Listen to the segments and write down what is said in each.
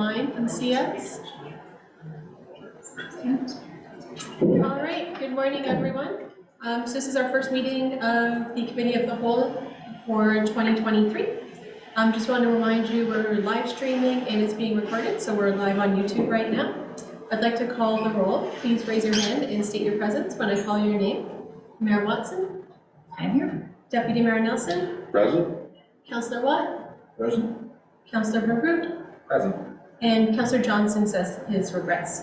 online from CS. All right, good morning, everyone. So this is our first meeting of the Committee of the Whole for 2023. Just want to remind you we're live streaming and it's being recorded, so we're live on YouTube right now. I'd like to call the roll. Please raise your hand and state your presence when I call your name. Mayor Watson? I'm here. Deputy Mayor Nelson? Present. Councillor Watt? Present. Councillor Vergroot? Present. And Councillor Johnson says his regrets.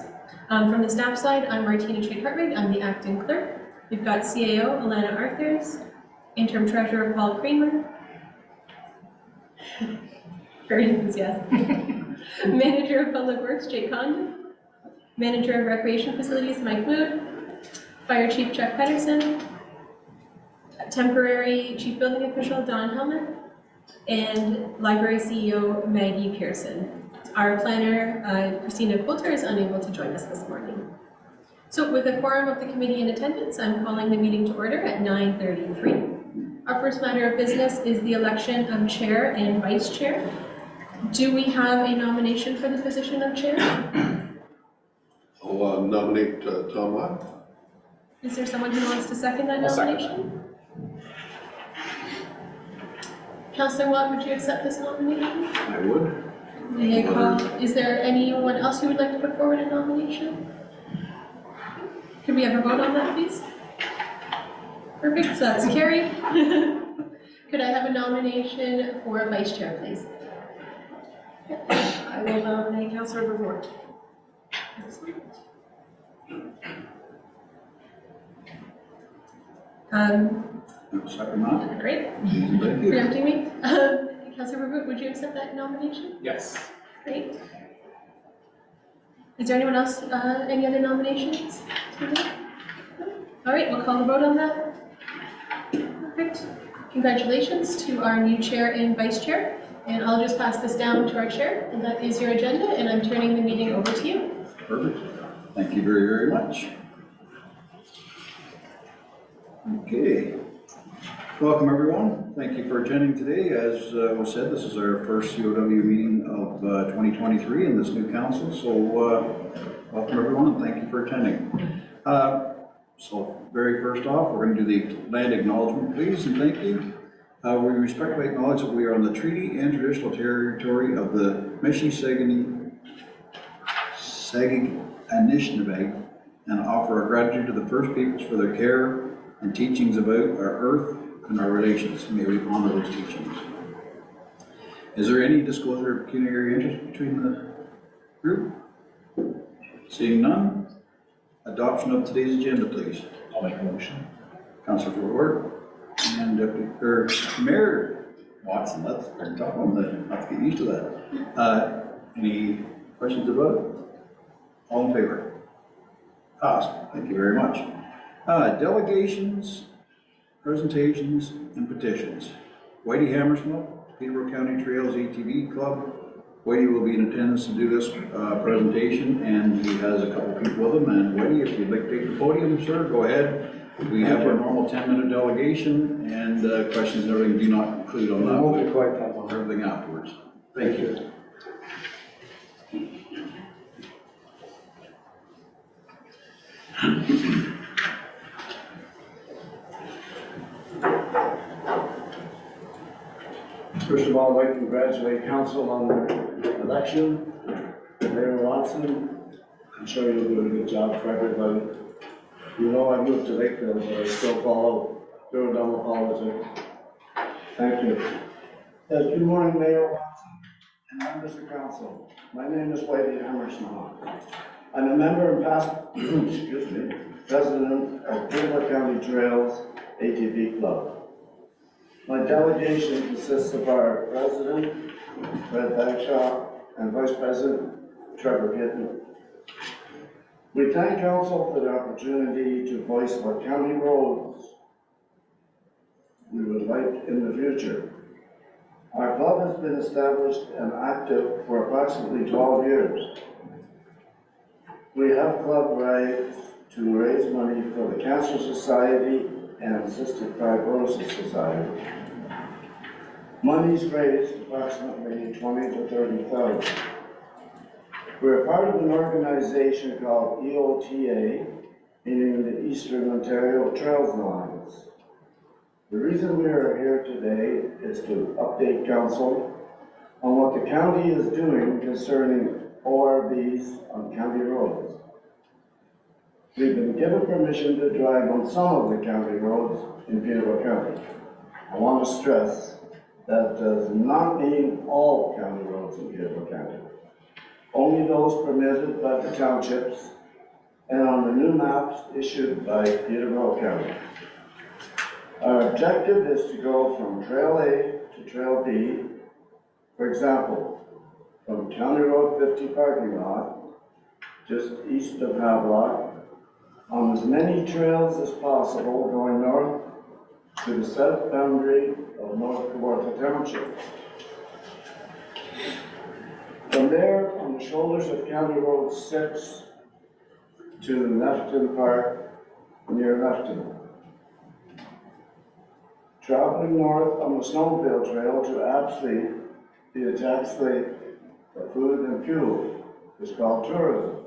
From the staff side, I'm Martina Trade-Hartwig. I'm the acting clerk. We've got CAO Alana Arthurs, interim treasurer Paul Kramer, very enthusiastic, manager of public works Jake Condon, manager of recreation facilities Mike Mood, fire chief Chuck Pedersen, temporary chief building official Don Helmer, and library CEO Maggie Pearson. Our planner, Christina Coulter, is unable to join us this morning. So with a quorum of the committee in attendance, I'm calling the meeting to order at 9:33. Our first matter of business is the election of chair and vice chair. Do we have a nomination for the position of chair? I'll nominate Tom Watt. Is there someone who wants to second that nomination? Councillor Watt, would you accept this nomination? I would. May I call, is there anyone else who would like to put forward a nomination? Could we have a vote on that, please? Perfect, so that's carried. Could I have a nomination for vice chair, please? I will nominate Councillor Vergroot. Second that. Great. Thank you. Preempting me. Councillor Vergroot, would you accept that nomination? Yes. Great. Is there anyone else, any other nominations? All right, we'll call the vote on that. Perfect. Congratulations to our new chair and vice chair. And I'll just pass this down to our chair, and that is your agenda, and I'm turning the meeting over to you. Perfect. Thank you very, very much. Okay. Welcome, everyone. Thank you for attending today. As was said, this is our first COW meeting of 2023 in this new council. So welcome, everyone, and thank you for attending. So very first off, we're going to do the land acknowledgement, please, and thank you. We respectfully acknowledge that we are on the treaty and traditional territory of the Mishi-Saginaw Anishinaabe and offer our gratitude to the First Peoples for their care and teachings about our earth and our relations. May we honor those teachings. Is there any disclosure of pecuniary interest between the group? Seeing none, adoption of today's agenda, please. I'll make a motion. Councillor Vergroot and Mayor Watson. That's a tough one. I have to get used to that. Any questions about it? All in favor? Passed. Thank you very much. Delegations, presentations, and petitions. Whitey Hammersmith, Peterborough County Trails ATV Club. Whitey will be in attendance to do this presentation, and he has a couple people with him. And Whitey, if you'd like to take the podium, sir, go ahead. We have our normal 10-minute delegation, and questions and everything do not include on that. I won't be quite that long. Everything afterwards. Thank you. First of all, I'd like to congratulate council on their election. Mayor Watson, I'm sure you'll do a good job for everybody. You know, I moved to Lakeville, but I still follow Douro-Dummer politics. Thank you. Yes, good morning, Mayor Watson and members of council. My name is Whitey Hammersmith. I'm a member and past, excuse me, president of Peterborough County Trails ATV Club. My delegation consists of our president, Fred Bagshaw, and vice president, Trevor Kitten. We thank council for the opportunity to voice what county roads we would like in the future. Our club has been established and active for approximately 12 years. We have club rides to raise money for the Cancer Society and Cystic Fibrosis Society. Money's raised approximately 20 to 30,000. We're part of an organization called EOTA, meaning the Eastern Ontario Trails Alliance. The reason we are here today is to update council on what the county is doing concerning ORVs on county roads. We've been given permission to drive on some of the county roads in Peterborough County. I want to stress that does not mean all county roads in Peterborough County. Only those permitted by the townships and on the new maps issued by Peterborough County. Our objective is to go from Trail A to Trail B. For example, from County Road 50 parking lot, just east of Havelock, on as many trails as possible going north to the south boundary of North Kawartha Township. From there, on the shoulders of County Road 6 to Nefton Park near Nefton. Traveling north on the Snowmobile Trail to Apsley via Tax Lake for food and fuel is called tourism.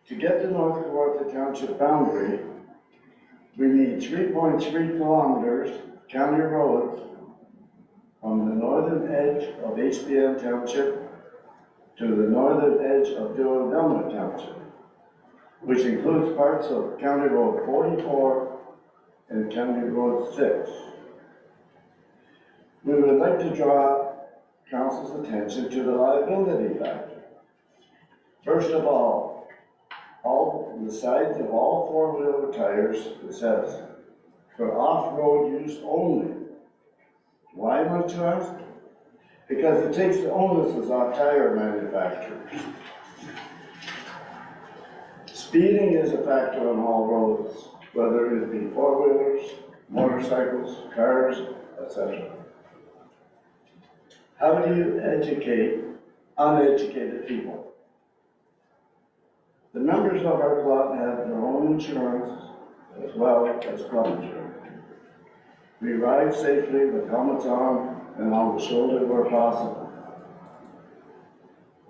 To get to North Kawartha Township boundary, we need 3.3 kilometers county road from the northern edge of HBN Township to the northern edge of Douro-Dummer Township, which includes parts of County Road 44 and County Road 6. We would like to draw council's attention to the liability factor. First of all the sides of all four-wheeler tires, it says, for off-road use only. Why, might you ask? Because it takes the onus off tire manufacturers. Speeding is a factor on all roads, whether it be four-wheelers, motorcycles, cars, etc. How do you educate uneducated people? The members of our club have their own insurance as well as club insurance. We ride safely with helmets on and on the shoulder where possible.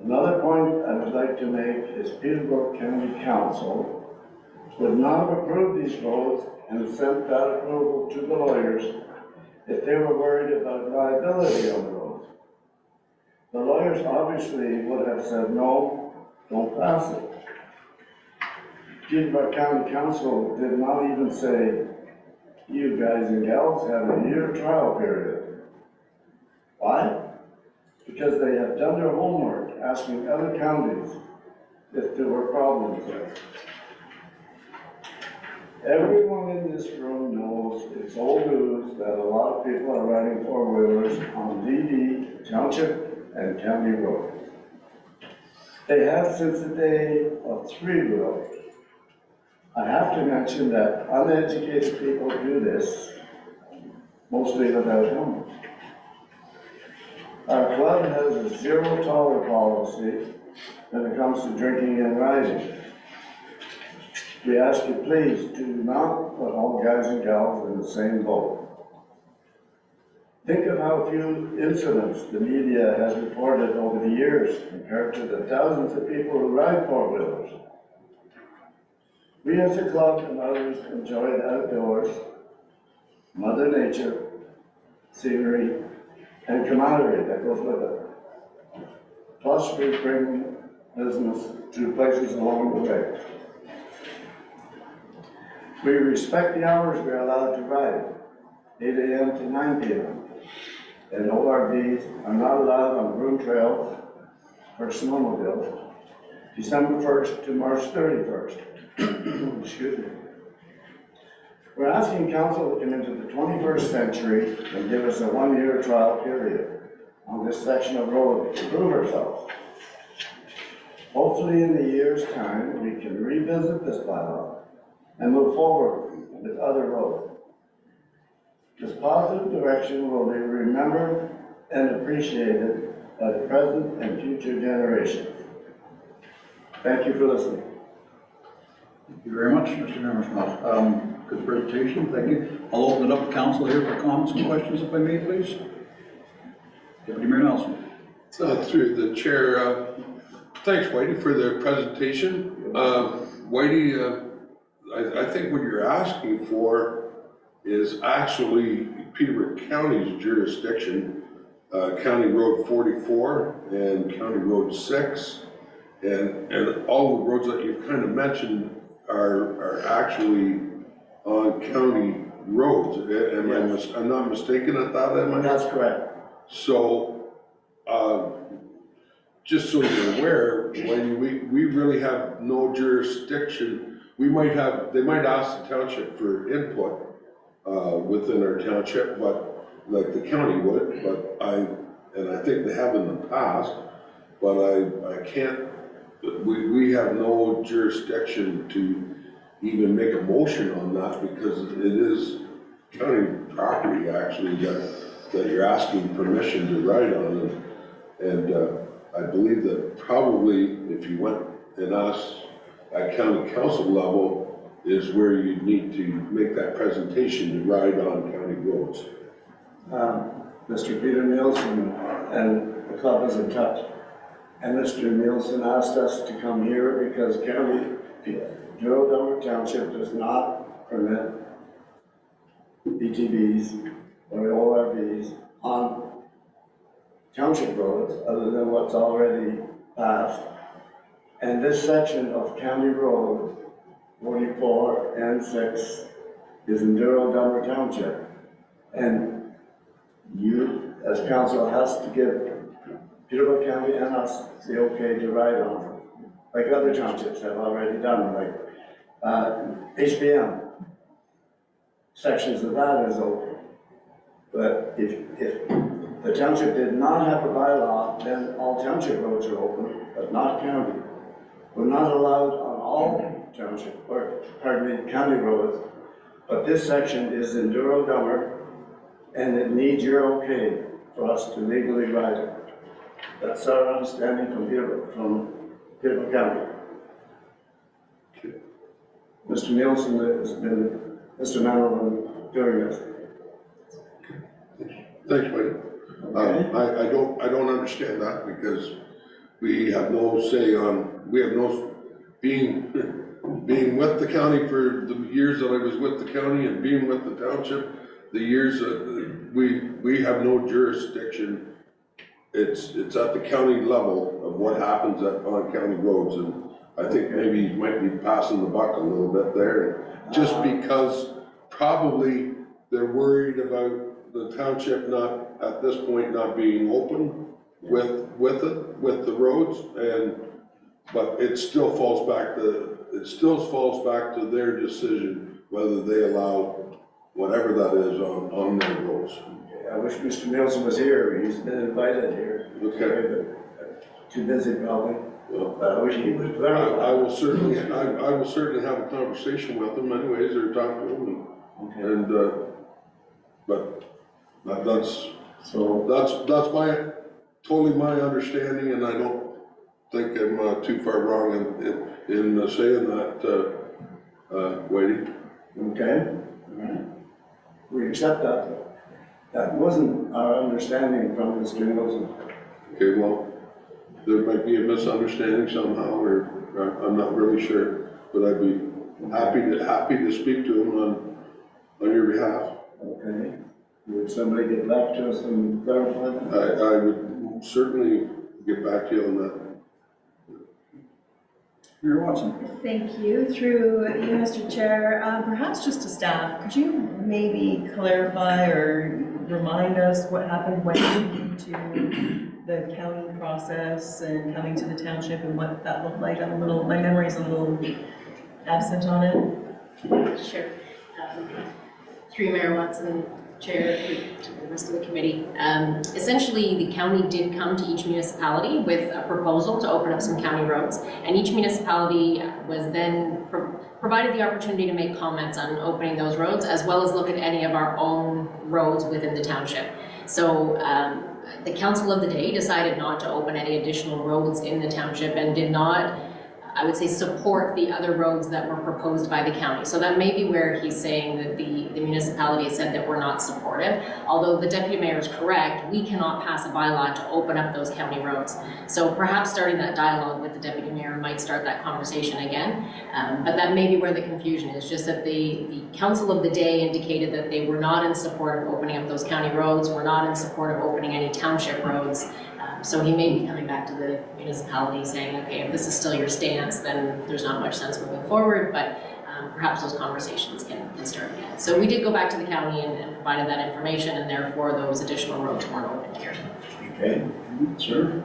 Another point I would like to make is Peterborough County Council would not have approved these roads and sent that approval to the lawyers if they were worried about liability on the road. The lawyers obviously would have said, no, don't pass it. Peterborough County Council did not even say, you guys and gals have a year trial period. Why? Because they have done their homework asking other counties if there were problems there. Everyone in this room knows it's old news that a lot of people are riding four-wheelers on DD, Township, and County roads. They have since the day of three-wheelers. I have to mention that uneducated people do this, mostly without helmets. Our club has a zero-tolerance policy when it comes to drinking and riding. We ask you please do not put all guys and gals in the same boat. Think of how few incidents the media has reported over the years compared to the thousands of people who ride four-wheelers. We as a club and others enjoy the outdoors, Mother Nature, scenery, and camaraderie that goes with it. Plus, we bring business to places along the way. We respect the hours we're allowed to ride, 8 a.m. to 9 p.m. And ORVs are not allowed on broom trails for snowmobiles, December 1st to March 31st. Excuse me. We're asking council to come into the 21st century and give us a one-year trial period on this section of road to prove ourselves. Hopefully in a year's time, we can revisit this bylaw and move forward with other roads. This positive direction will be remembered and appreciated by the present and future generations. Thank you for listening. Thank you very much, Mr. Hammersmith. Good presentation, thank you. I'll open it up to council here for comments and questions, if I may, please. Deputy Mayor Nelson. Through the chair, Thanks, Whitey, for the presentation. Whitey, I think what you're asking for is actually Peterborough County's jurisdiction, County Road 44 and County Road 6. And all the roads that you've kind of mentioned are actually on county roads. I'm not mistaken at that, am I? That's correct. So, just so you're aware, when we really have no jurisdiction, they might ask the township for input within our township, but like the county would, but I think they have in the past, but I can't, we have no jurisdiction to even make a motion on that because it is county property actually that you're asking permission to ride on, and I believe that probably if you went and asked at county council level is where you need to make that presentation to ride on county roads. Mr. Peter Nielsen and the club is in touch. And Mr. Nielsen asked us to come here because Douro-Dummer Township does not permit ATVs or ORVs on township roads other than what's already passed. And this section of County Road 44 and 6 is in Douro-Dummer Township. And you, as council, has to give Peterborough County and us the okay to ride on, like other townships have already done, like HBM. Sections of that is open. But if the township did not have a bylaw, then all township roads are open, but not county. We're not allowed on all township, or pardon me, county roads, but this section is in Douro-Dummer, and it needs your okay for us to legally ride it. That's our understanding from Peterborough County. Mr. Nielsen has been instrumental in doing this. Thanks, Whitey. I don't understand that because we have no say on, being with the county for the years that I was with the county and being with the township, the years that we have no jurisdiction. It's at the county level of what happens on county roads, and I think maybe you might be passing the buck a little bit there, just because probably they're worried about the township not, at this point, not being open with the roads, but it still falls back to their decision whether they allow whatever that is on their roads. I wish Mr. Nielsen was here. He's been invited here. Okay. Too busy probably. Well, But I wish he would clarify. I will certainly have a conversation with them anyways, or talk to them, but that's totally my understanding, and I don't think I'm too far wrong in saying that, Whitey. Okay. All right. We accept that. That wasn't our understanding from Mr. Nielsen. Okay, well, there might be a misunderstanding somehow, or I'm not really sure, but I'd be happy to speak to him on your behalf. Okay. Would somebody get back to us and clarify that? I would certainly get back to you on that. Mayor Watson. Thank you. Through you, Mr. Chair, perhaps just to staff, could you maybe clarify or remind us what happened when you came to the county process and coming to the township and what that looked like? My memory's a little absent on it. Sure. Through Mayor Watson, Chair, to the rest of the committee. Essentially, the county did come to each municipality with a proposal to open up some county roads, and each municipality was then provided the opportunity to make comments on opening those roads, as well as look at any of our own roads within the township. So the council of the day decided not to open any additional roads in the township and did not I would say, support the other roads that were proposed by the county. So that may be where he's saying that the municipality has said that we're not supportive. Although the deputy mayor is correct, we cannot pass a bylaw to open up those county roads. So perhaps starting that dialogue with the deputy mayor might start that conversation again. But that may be where the confusion is, just that the council of the day indicated that they were not in support of opening up those county roads, were not in support of opening any township roads. So he may be coming back to the municipality saying, okay, if this is still your stance, then there's not much sense moving forward, but perhaps those conversations can start again. So we did go back to the county and provided that information, and therefore those additional roads weren't opened here. Okay, sir?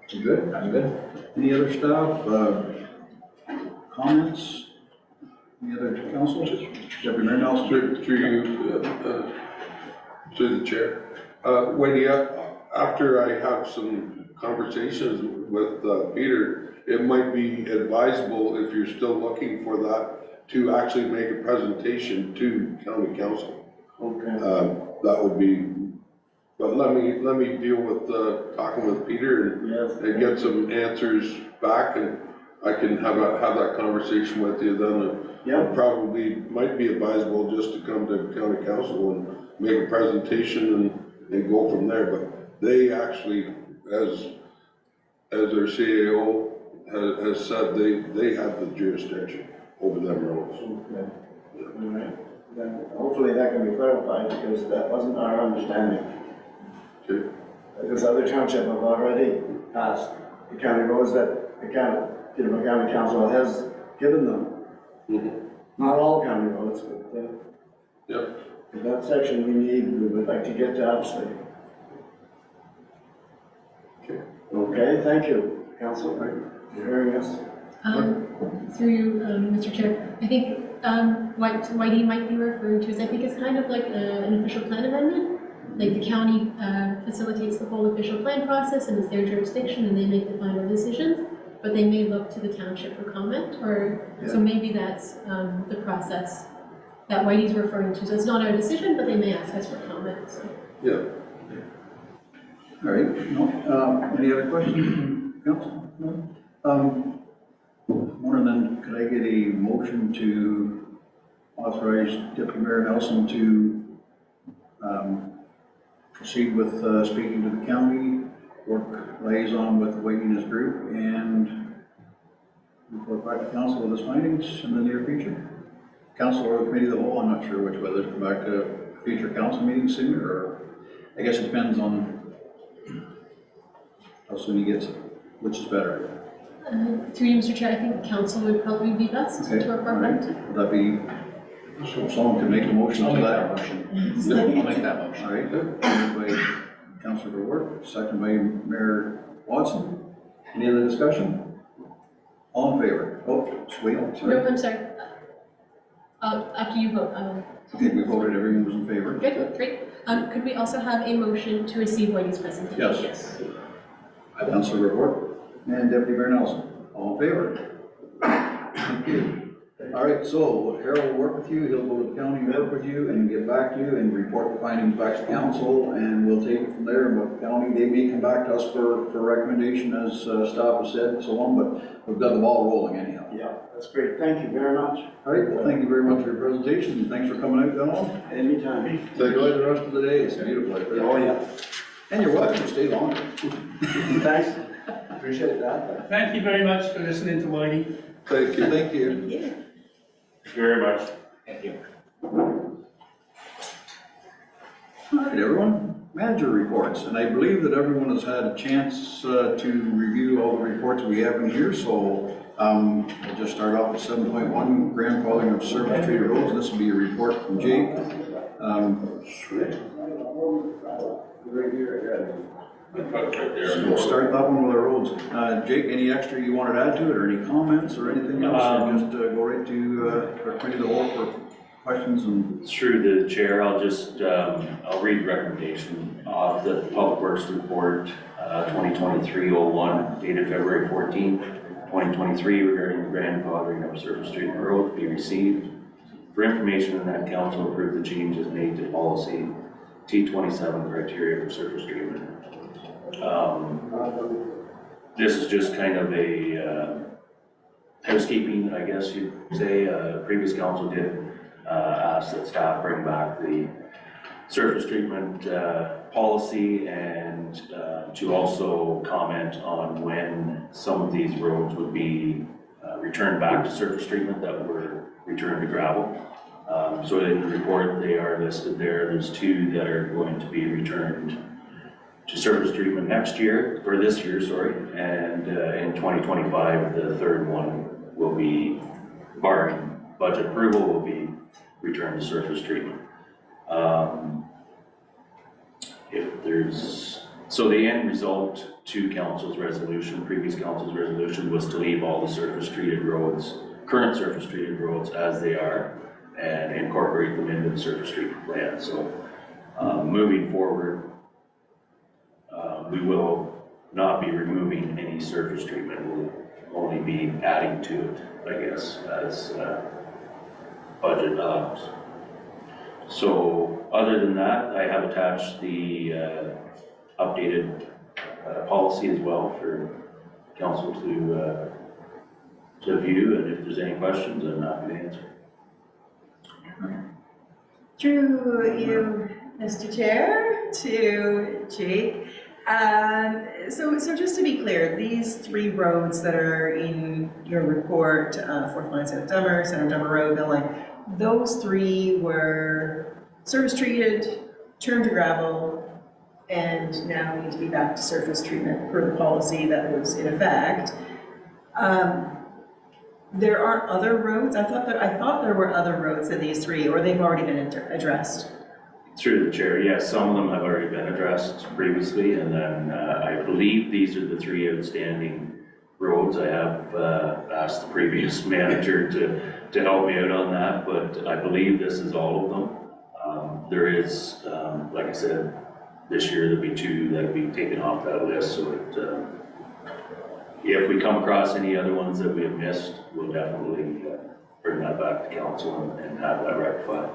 You good? I'm good. Any other staff, comments? Any other council? Deputy Mayor Nelson? Through the chair. Wendy, after I have some conversations with Peter, it might be advisable, if you're still looking for that, to actually make a presentation to county council. Okay. That would be, but let me deal with talking with Peter Yes. and get some answers back, and I can have that conversation with you then. Yeah. Probably might be advisable just to come to county council and make a presentation and go from there, but they actually, as their CAO has said, they have the jurisdiction over them roads. Okay. All right. Then hopefully that can be clarified, because that wasn't our understanding. Okay. Because other township have already passed the county roads that the county, county council has given them. Not all county roads, but Yep. that section we would like to get to Apsley. Okay. Okay, thank you, council, for hearing us. Through you, Mr. Chair, I think what Whitey might be referring to is, I think it's kind of like an official plan amendment. Like the county facilitates the whole official plan process, and it's their jurisdiction, and they make the final decisions. But they may look to the township for comment, or so maybe that's the process that Whitey's referring to. So it's not our decision, but they may ask us for comment. So. Yeah. All right, no, any other questions from council? No? More than, could I get a motion to authorize Deputy Mayor Nelson to proceed with speaking to the county, work liaison with Whitey and his group, and report back to council with his findings in the near future? Council or the committee of the whole, I'm not sure which, whether to come back to a future council meeting sooner, or I guess it depends on how soon he gets it, which is better. Through you, Mr. Chair, I think council would probably be best Okay, to report all back right. to. Would that be, so someone can make a motion to that? I'll make that motion. All right, moved by Councilor Ward, second by Mayor Watson. Any other discussion? All in favor? Oh, wait, No, sorry. I'm sorry. After you vote, Okay, we voted, everyone was in favor. good, great. Could we also have a motion to receive Whitey's presentation? Yes. Councilor Ward and Deputy Mayor Nelson, all in favor? Thank you. All right, so Harold will work with you, he'll go to the county, work with you, and get back to you and report the findings back to council, and we'll take it from there. And with the county, they may come back to us for recommendation, as staff has said, and so on, but we've got the ball rolling anyhow. Yeah, that's great, thank you very much. All right, well, thank you very much for your presentation, and thanks for coming out, Donald. Anytime. Enjoy the rest of the day, it's beautiful out there. Oh, yeah. And you're welcome to stay longer. Thanks, appreciate that. Thank you very much for listening to Whitey. Thank you. Thank you. Yeah. Thank you very much. Thank you. All right, everyone, manager reports, and I believe that everyone has had a chance to review all the reports we have in here, so we'll just start off with 7.1, grandfathering of surface treated roads. This will be a report from Jake. So we'll start that one with our roads. Jake, any extra you wanted to add to it, or any comments, or anything else, or just go right to our committee of the whole for questions and... Through the chair, I'll just, I'll read the recommendation of the Public Works Report 2023-01 dated February 14, 2023 regarding the grandfathering of surface treated roads be received. For information on that, council approved the changes made to policy T27 criteria for surface treatment. This is just kind of a housekeeping, I guess you'd say. Previous council did ask that staff bring back the surface treatment policy and to also comment on when some of these roads would be returned back to surface treatment that were returned to gravel. So in the report, they are listed there. There's 2 that are going to be returned to surface treatment next year, or this year, sorry, and in 2025, the 3rd one will be, barring budget approval, will be returned to surface treatment. So the end result to council's resolution, previous council's resolution, was to leave all the surface treated roads, current surface treated roads as they are, and incorporate them into the surface treatment plan. So moving forward, we will not be removing any surface treatment. We'll only be adding to it, I guess, as budget allows. So other than that, I have attached the updated policy as well for council to view, and if there's any questions, I'm happy to answer. Through you, Mr. Chair, to Jake. So just to be clear, these 3 roads that are in your report, 4th line South Dummer, Center Dummer Road, Mill Line, those 3 were surface treated, turned to gravel, and now need to be back to surface treatment per the policy that was in effect. There are other roads. I thought there were other roads than these 3, or they've already been addressed. Through the chair, yes, some of them have already been addressed previously, and then I believe these are the 3 outstanding roads. I have asked the previous manager to help me out on that, but I believe this is all of them. There is, like I said, this year there'll be 2 that will be taken off that list, so if we come across any other ones that we have missed, we'll definitely bring that back to council and have that rectified.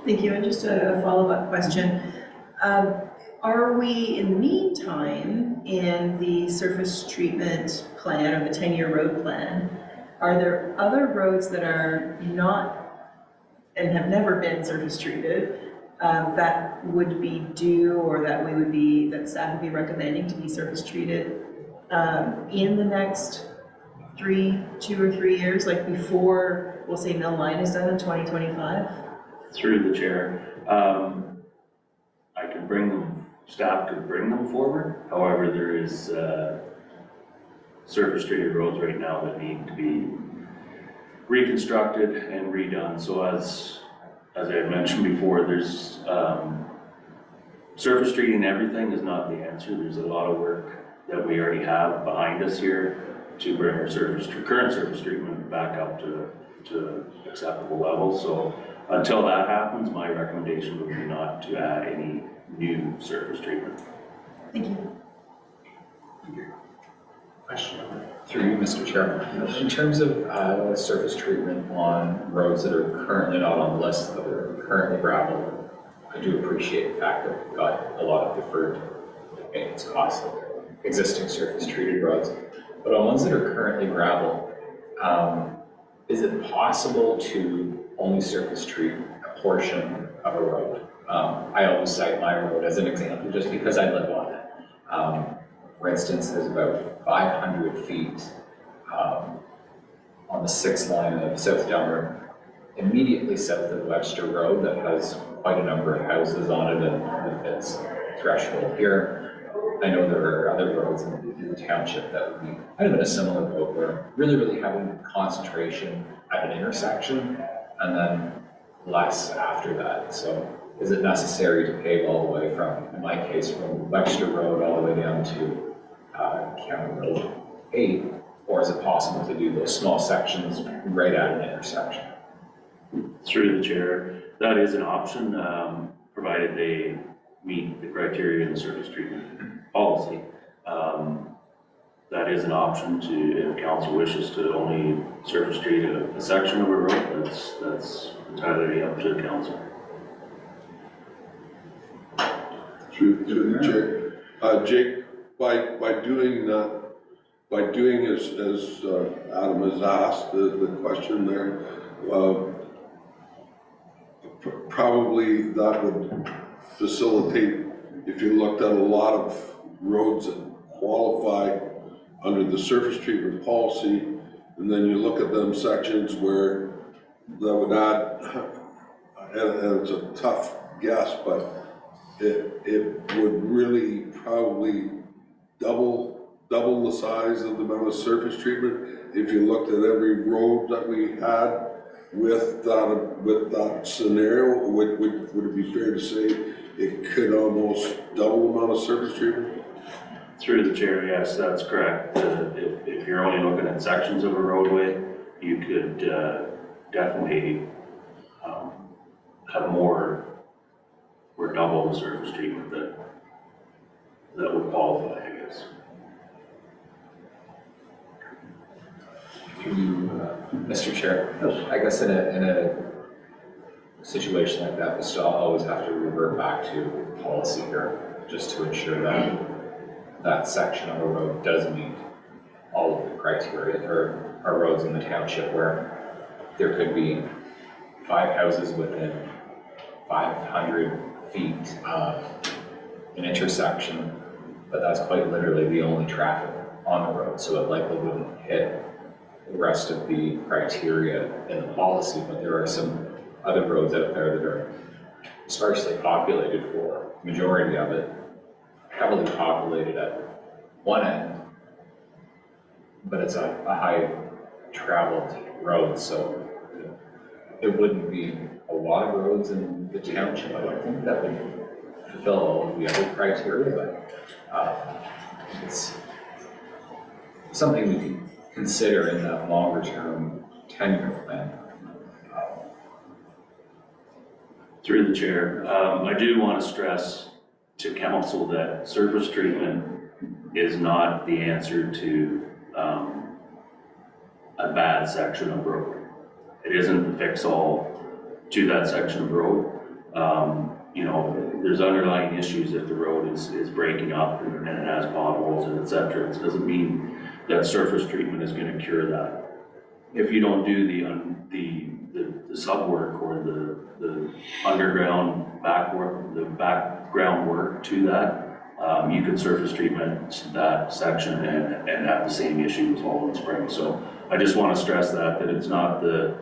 Thank you, and just a follow-up question. Are we, in the meantime, in the surface treatment plan, or the 10-year road plan, are there other roads that are not, and have never been surface treated, that would be due, or that that staff would be recommending to be surface treated in the next 2 or 3 years, like before, we'll say Mill Line is done in 2025? Through the chair, I can bring them, staff could bring them forward. However, there is surface treated roads right now that need to be reconstructed and redone. So as I had mentioned before, there's surface treating everything is not the answer. There's a lot of work that we already have behind us here to bring our current surface treatment back up to acceptable levels. So until that happens, my recommendation would be not to add any new surface treatment. Thank you. Question through you, Mr. Chair. In terms of surface treatment on roads that are currently not on the list, that are currently gravel, I do appreciate the fact that we've got a lot of deferred maintenance costs of existing surface treated roads. But on ones that are currently gravel, is it possible to only surface treat a portion of a road? I always cite my road as an example just because I live on it. For instance, there's about 500 feet on the 6th line of South Dummer, immediately south of Webster Road, that has quite a number of houses on it and its threshold here. I know there are other roads in the township that would be kind of in a similar boat, where really having concentration at an intersection and then less after that. So is it necessary to pave all the way from, in my case, from Webster Road all the way down to County Road 8, or is it possible to do those small sections right at an intersection? Through the chair, that is an option, provided they meet the criteria in the surface treatment policy. That is an option to, if council wishes to only surface treat a section of a road, that's entirely up to the council. Through the chair. Jake, by doing that, by doing as Adam has asked, the question there, probably that would facilitate, if you looked at a lot of roads that qualify under the surface treatment policy, and then you look at them sections where that would add, and it's a tough guess, but it would really probably double the size of the amount of surface treatment if you looked at every road that we had with that scenario. Would it be fair to say it could almost double the amount of surface treatment? Through the chair, yes, that's correct. If you're only looking at sections of a roadway, you could definitely have more or double the surface treatment that would qualify, I guess. Through you, Mr. Chair, I guess in a situation like that, we still always have to revert back to policy here, just to ensure that that section of a road does meet all of the criteria for our roads in the township, where there could be 5 houses within 500 feet of an intersection, but that's quite literally the only traffic on the road, so it likely wouldn't hit the rest of the criteria in the policy. But there are some other roads out there that are sparsely populated for majority of it, heavily populated at one end, but it's a high traveled road, so it wouldn't be a lot of roads in the township, I don't think, that would fulfill all of the other criteria, but it's something we can consider in that longer term 10-year plan. Through the chair, I do want to stress to council that surface treatment is not the answer to a bad section of road. It isn't the fix-all to that section of road. You know, there's underlying issues if the road is breaking up and it has potholes and et cetera. It doesn't mean that surface treatment is going to cure that. If you don't do the sub work or the underground background work to that, you could surface treatment that section and have the same issue as Holland Springs. So I just want to stress that it's not the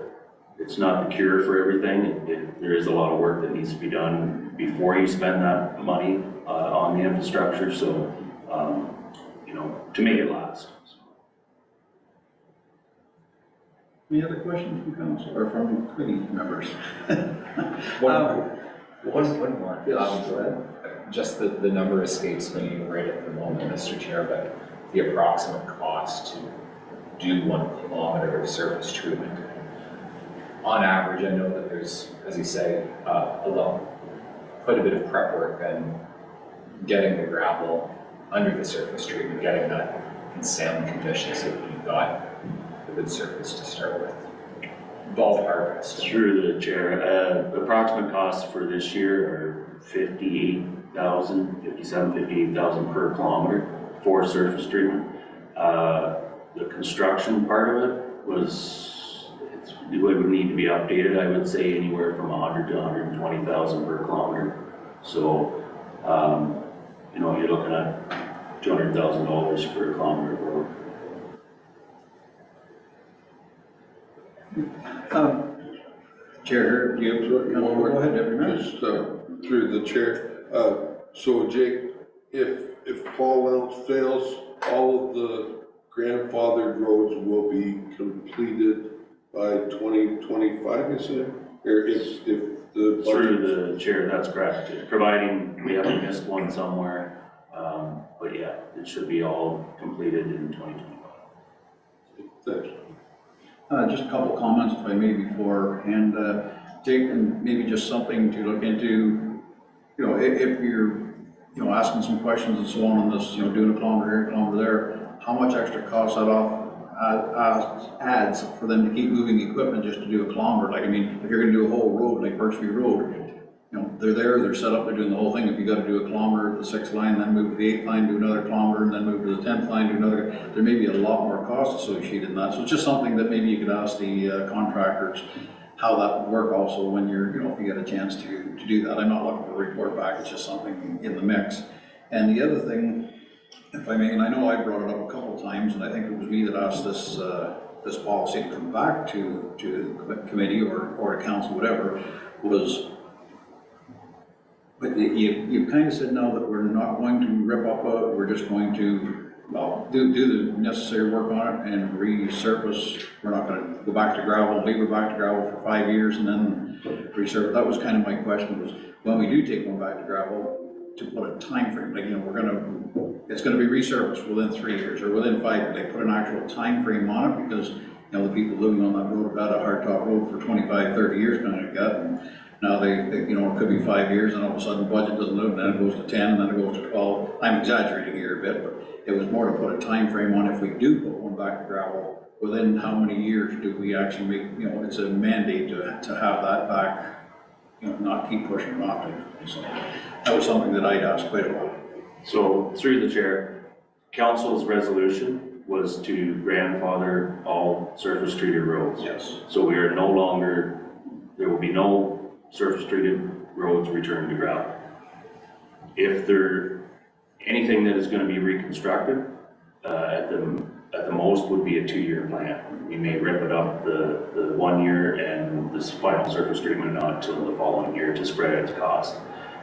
cure for everything. There is a lot of work that needs to be done before you spend that money on the infrastructure. So you know, to make it last. Any other questions from council or from committee members? One more. Go ahead. Just the number escapes me right at the moment, Mr. Chair, but the approximate cost to do 1 kilometer of surface treatment. On average, I know that there's, as you say, quite a bit of prep work and getting the gravel under the surface treatment, getting that in sound condition so that you've got a good surface to start with. Ballpark estimate. Through the chair, approximate costs for this year are $58,000 per kilometer for surface treatment. The construction part of it it would need to be updated. I would say anywhere from $100,000 to $120,000 per kilometer. So, you know, you're looking at $200,000 per kilometer of road. Chair, do you have to Go ahead, Deputy just through the chair. So Jake, if all else fails, all of the grandfathered roads will be completed by 2025, you said? Or if the Through the chair, that's correct. Providing we haven't missed one somewhere. But yeah, it should be all completed in 2025. Thanks. Just a couple comments, if I may, beforehand. Jake, and maybe just something to look into, you know, if you're, you know, asking some questions and so on this, you know, doing a kilometer here, a kilometer there, how much extra cost that adds for them to keep moving equipment just to do a kilometer? Like, I mean, if you're gonna do a whole road, like Birchview Road, you know, they're there, they're set up, they're doing the whole thing. If you gotta do a kilometer at the 6th line, then move to the 8th line, do another kilometer, and then move to the 10th line, do another, there may be a lot more cost associated in that. So it's just something that maybe you could ask the contractors how that would work also when you're, you know, if you get a chance to do that. I'm not looking for a report back, it's just something in the mix. And the other thing, if I may, and I know I brought it up a couple of times, and I think it was me that asked this this policy to come back to the committee or to council, whatever, was, but you kind of said now that we're not going to rip up we're just going to, well, do the necessary work on it and resurface. We're not going to go back to gravel, leave it back to gravel for 5 years and then resurface. That was kind of my question, was when we do take one back to gravel, to put a time frame, like, you know, it's gonna be resurfaced within 3 years or within 5 years. They put an actual time frame on it, because, you know, the people living on that road have had a hard top road for 25, 30 years kind of gut, and now they, you know, it could be 5 years, and all of a sudden the budget doesn't move, and then it goes to 10, and then it goes to 12. I'm exaggerating here a bit, but it was more to put a time frame on if we do put one back to gravel, within how many years do we actually make, you know, it's a mandate to have that back, you know, not keep pushing it off. So that was something that I'd asked quite a lot. So through the chair, council's resolution was to grandfather all surface treated roads. Yes. So we are no longer, there will be no surface treated roads returned to gravel. If there, anything that is going to be reconstructed, at the most would be a 2-year plan. We may rip it up the 1 year and this final surface treatment not till the following year to spread its cost.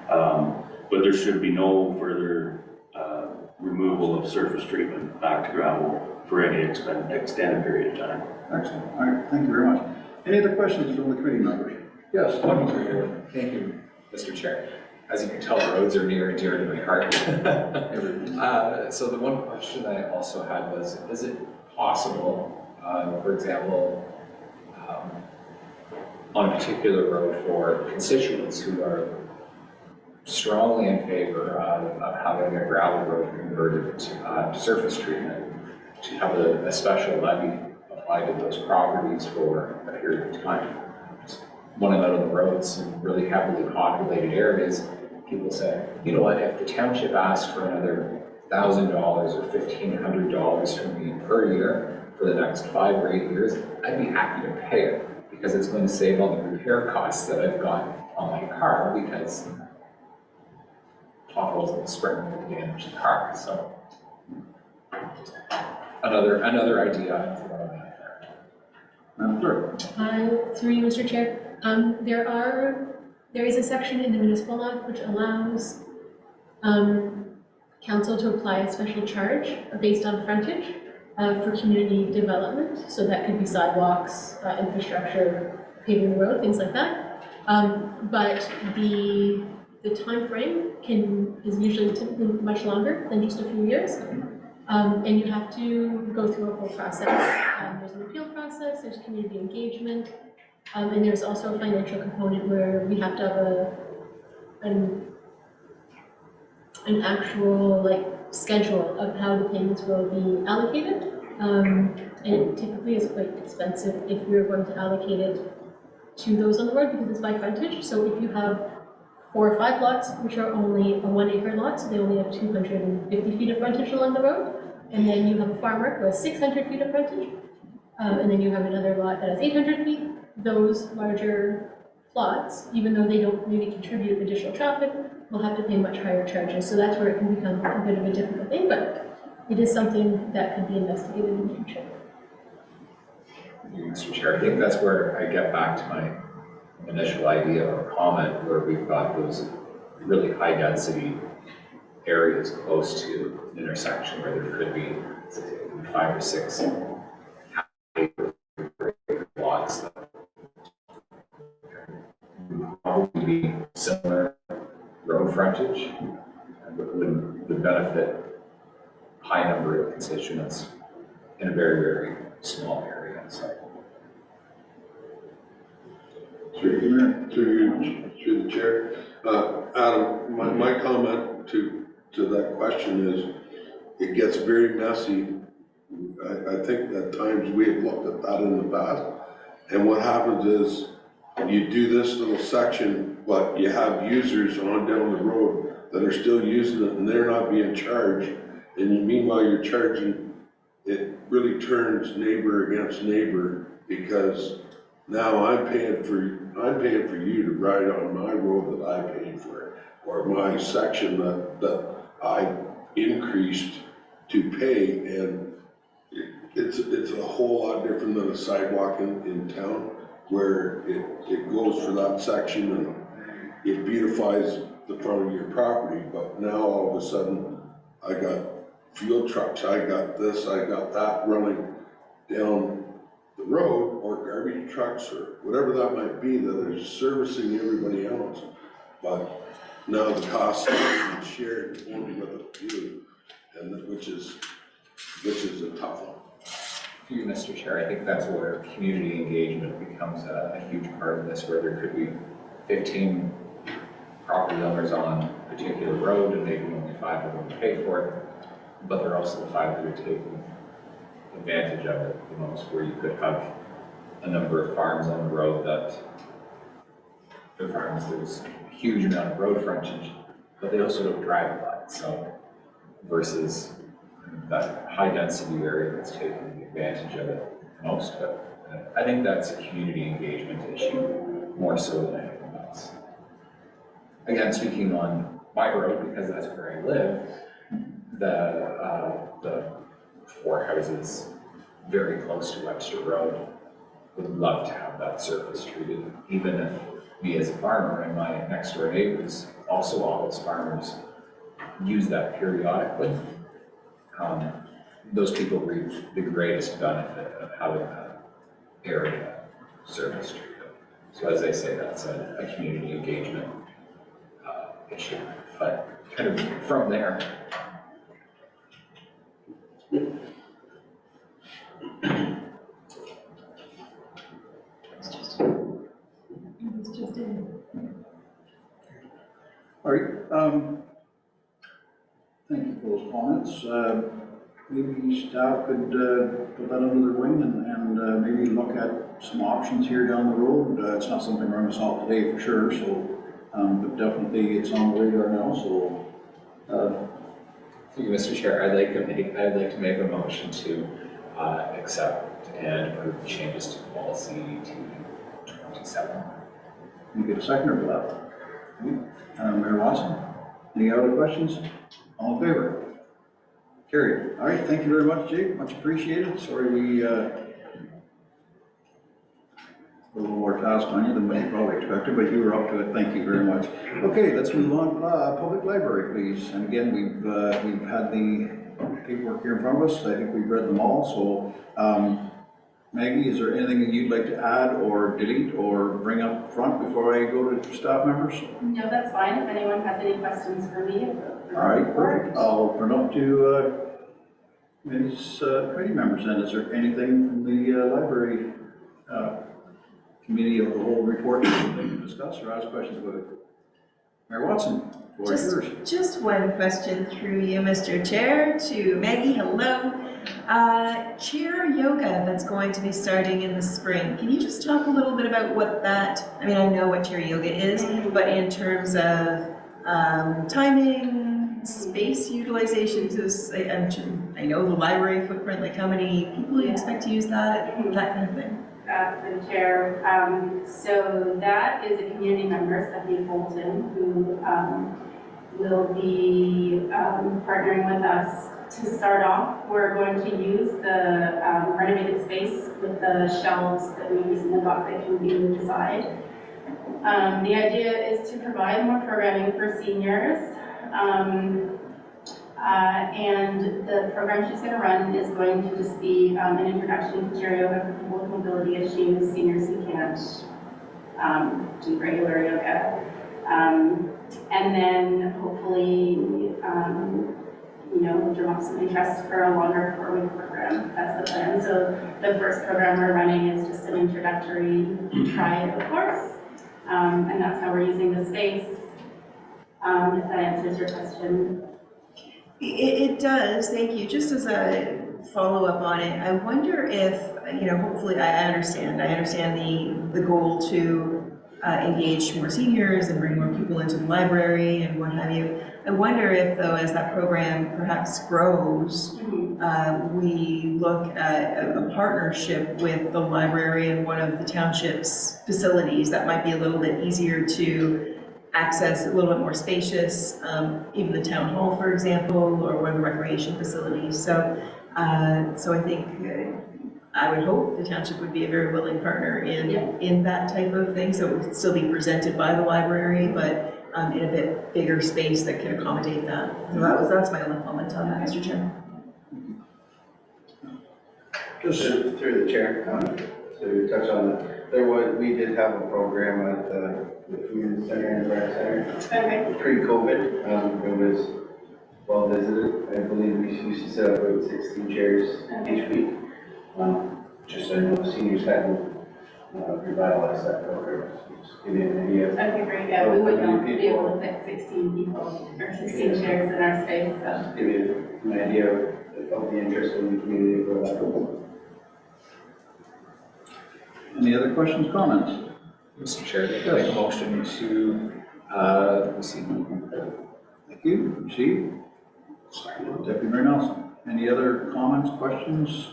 But there should be no further removal of surface treatment back to gravel for any extended period of time. Excellent. All right, thank you very much. Any other questions from the committee members? Yes. Thank you, Mr. Chair. As you can tell, roads are near and dear to my heart. So the one question I also had was, is it possible, for example, on a particular road for constituents who are strongly in favor of having a gravel road converted to surface treatment, to have a special levy applied to those properties for a period of time? When I'm out on the roads in really heavily populated areas, people say, you know what, if the township asked for another $1,000 or $1,500 from me per year for the next 5 or 8 years, I'd be happy to pay it, because it's going to save all the repair costs that I've got on my car, because potholes in the spring will damage the car. So another idea I'm throwing out there. Madam Clerk. Through you, Mr. Chair. There is a section in the municipal law which allows council to apply a special charge based on frontage for community development. So that could be sidewalks, infrastructure, paving the road, things like that. But the time frame is usually typically much longer than just a few years. And you have to go through a whole process. There's an appeal process, there's community engagement, and there's also a financial component where we have to have an actual schedule of how the payments will be allocated. And it typically is quite expensive if you're going to allocate it to those on the road, because it's by frontage. So if you have 4 or 5 lots, which are only a 1 acre lot, so they only have 250 feet of frontage along the road, and then you have a farmer who has 600 feet of frontage, and then you have another lot that has 800 feet, those larger plots, even though they don't really contribute additional traffic, will have to pay much higher charges. So that's where it can become a bit of a difficult thing, but it is something that could be investigated in the future. Mr. Chair, I think that's where I get back to my initial idea or comment, where we've got those really high density areas close to an intersection where there could be 5 or 6 lots that would probably be similar road frontage and would benefit a high number of constituents in a very, very small area. So. Through the chair, Adam, my comment to that question is, it gets very messy. I think at times we have looked at that in the past, and what happens is you do this little section, but you have users on down the road that are still using it and they're not being charged. And meanwhile, you're charging, it really turns neighbor against neighbor, because now I'm paying for you to ride on my road that I paid for, or my section that I increased to pay. And it's a whole lot different than a sidewalk in town, where it goes for that section and it beautifies the front of your property. But now all of a sudden, I got fuel trucks, I got this, I got that running down the road, or garbage trucks, or whatever that might be, that are servicing everybody else. But now the cost is shared only with a few, and which is a tough one. Through you, Mr. Chair, I think that's where community engagement becomes a huge part of this, where there could be 15 property owners on a particular road and maybe only 5 of them pay for it, but they're also the 5 that are taking advantage of it the most, where you could have a number of farms on the road that the farms, there's a huge amount of road frontage, but they also don't drive a lot. So versus that high density area that's taking advantage of it most. But I think that's a community engagement issue more so than anything else. Again, speaking on my road, because that's where I live, the 4 houses very close to Webster Road would love to have that surface treated, even if me as a farmer and my next door neighbors, also all those farmers, use that periodically. Those people reap the greatest benefit of having that area surface treated. So as I say, that's a community engagement issue. But kind of from there, All right, thank you for those comments. Maybe staff could put that under their wing and maybe look at some options here down the road. It's not something we're going to solve today for sure, so but definitely it's on the radar now. So, thank you, Mr. Chair. I'd like to make a motion to accept and approve the changes to policy 227. you get a seconder for that. Mayor Watson, any other questions? All in favor? Carried. All right, thank you very much, Jake. Much appreciated. Sorry we a little more task on you than what you probably expected, but you were up to it. Thank you very much. Okay, let's move on. Public library, please. And again, we've had the paperwork here in front of us. I think we've read them all. So, Maggie, is there anything that you'd like to add or delete or bring up front before I go to staff members? No, that's fine. If anyone has any questions for me. All right, perfect. I'll open up to committee members then. Is there anything from the library committee of the whole report that you'd like to discuss or ask questions about it? Mayor Watson, floor is yours. Just one question through you, Mr. Chair, to Maggie. Hello. Chair yoga that's going to be starting in the spring. Can you just talk a little bit about what that, I mean, I know what chair yoga is, but in terms of timing, space utilization, I know the library footprint, like how many people you expect to use that kind of thing? For the chair, so that is a community member, Stephanie Bolton, who will be partnering with us. To start off, we're going to use the renovated space with the shelves that we recently got that can be moved aside. The idea is to provide more programming for seniors, and the program she's going to run is going to just be an introduction to chair yoga for people with mobility issues, seniors who can't do regular yoga, and then hopefully drum up some interest for a longer 4-week program. That's the plan. So the first program we're running is just an introductory try of the course, and that's how we're using the space. If that answers your question. It does, thank you. Just as a follow-up on it, I wonder if, hopefully I understand the goal to engage more seniors and bring more people into the library and what have you. I wonder if, though, as that program perhaps grows, we look at a partnership with the library in one of the township's facilities that might be a little bit easier to access, a little bit more spacious, even the town hall, for example, or one of the recreation facilities. So I think I would hope the township would be a very willing partner in that type of thing. So it would still be presented by the library, but in a bit bigger space that can accommodate that. So that's my only comment on that, Mr. Chair. Just through the chair, to touch on that, we did have a program at the community center and rec center pre-COVID. It was well visited. I believe we used to set up about 16 chairs each week. Just so I know the seniors hadn't revitalized that program. Just give you an idea. Okay, great. Yeah, we would not be able to fit 16 people or 16 chairs in our space. So. Give you an idea of the interest in the community for that. Any other questions, comments? Mr. Chair, I'd like to make a motion to receive. Thank you. Receive. Deputy Mayor Nelson. Any other comments, questions?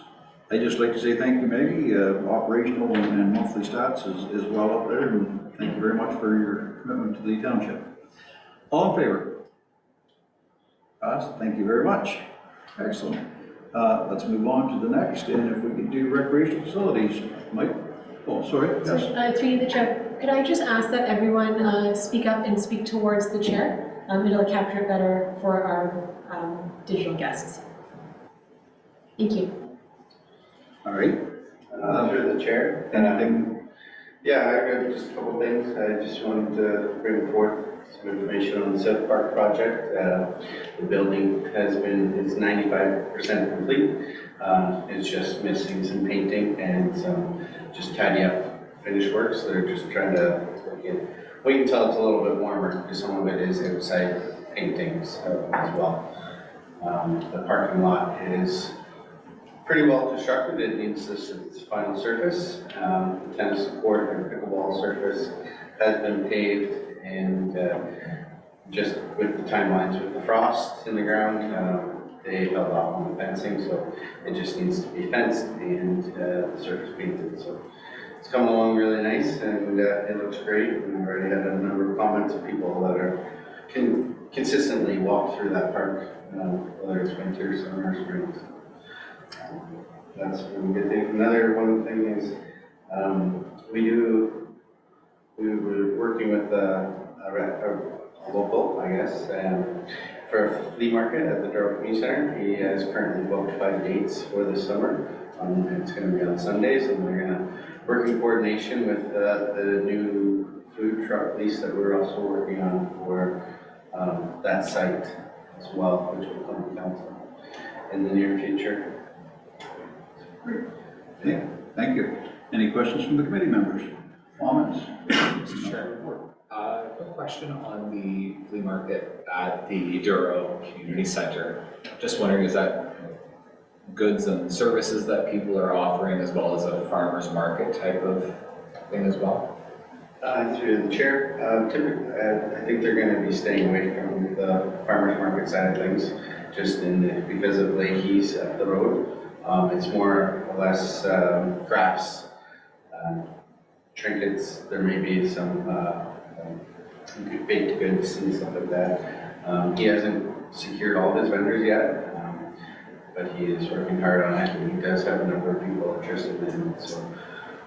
I'd just like to say thank you, Maggie. Operational and monthly stats is well up there, and thank you very much for your commitment to the township. All in favor? Passed. Thank you very much. Excellent. Let's move on to the next, and if we could do recreational facilities. Mike? Oh, sorry. Yes. Through the chair, could I just ask that everyone speak up and speak towards the chair? It'll capture it better for our digital guests. Thank you. All right. Through the chair. Anything? Yeah, I got just a couple things. I just wanted to bring forth some information on the South Park project. The building is 95% complete. It's just missing some painting and some just tidy up finish works. They're just trying to wait until it's a little bit warmer, because some of it is outside paintings as well. The parking lot is pretty well constructed. It needs its final surface. The tennis court and pickleball surface has been paved, and just with the timelines with the frost in the ground, they held off on the fencing, so it just needs to be fenced and the surface painted. So it's come along really nice, and it looks great. We've already had a number of comments of people that can consistently walk through that park, whether it's winter, summer, or spring. That's one good thing. Another one thing is we were working with a local, I guess, for a flea market at the Douro-Dummer Center. He has currently booked 5 dates for this summer. It's going to be on Sundays, and we're going to work in coordination with the new food truck lease that we're also working on for that site as well, which will come to council in the near future. Yeah, thank you. Any questions from the committee members? Comments? Mr. Chair, quick question on the flea market at the Douro Community Center. Just wondering, is that goods and services that people are offering, as well as a farmer's market type of thing as well? Through the chair, typically, I think they're going to be staying away from the farmer's market side of things, just because of Leahy's up the road. It's more or less crafts, trinkets. There may be some baked goods and stuff like that. He hasn't secured all his vendors yet, but he is working hard on it, and he does have a number of people interested in it. So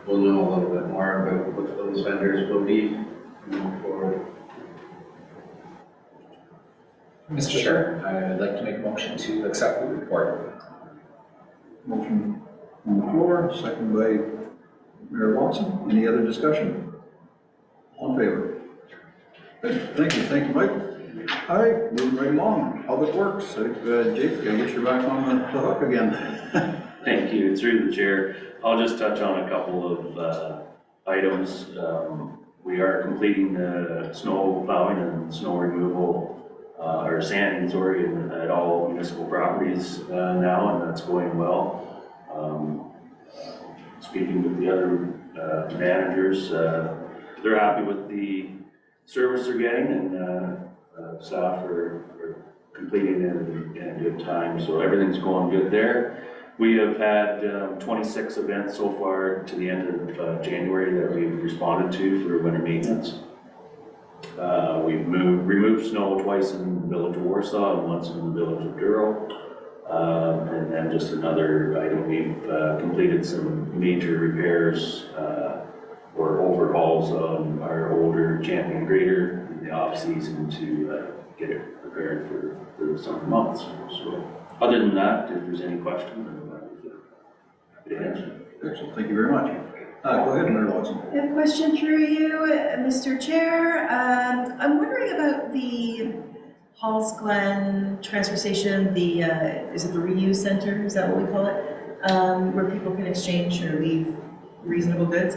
we'll know a little bit more about what those vendors will be moving forward. Mr. Chair, I'd like to make a motion to accept the report. Motion on the floor, second by Mayor Watson. Any other discussion? All in favor? Good. Thank you, Mike. All right, moving right along. Public Works. Jake, I guess you're back on the hook again. Thank you. Through the chair, I'll just touch on a couple of items. We are completing the snow plowing and snow removal, or sanding, sorry, at all municipal properties now, and that's going well. Speaking with the other managers, they're happy with the service they're getting, and staff are completing it in a good time, so everything's going good there. We have had 26 events so far to the end of January that we've responded to for winter maintenance. We've removed snow twice in the village of Warsaw and once in the village of Douro. And then just another item, we've completed some major repairs or overhauls on our older Champion grader in the off season to get it prepared for the summer months. So other than that, if there's any questions, I'm happy to answer. Excellent, thank you very much. Go ahead, Mayor Watson. I have a question through you, Mr. Chair. I'm wondering about the Halls Glen transfer station, the, is it the reuse center, is that what we call it? Where people can exchange or leave reasonable goods.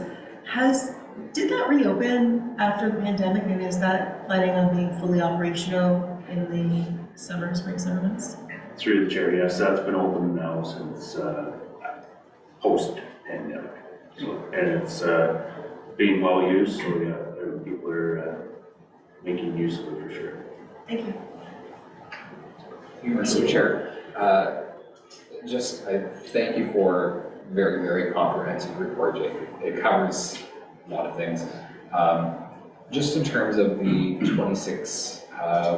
Did that reopen after the pandemic, and is that planning on being fully operational in the spring, summer months? Through the chair, yes, that's been open now since post-pandemic. So, and it's being well used, so yeah, people are making use of it for sure. Thank you. Mr. Chair, I thank you for very, very comprehensive report, Jake. It covers a lot of things. Just in terms of the 26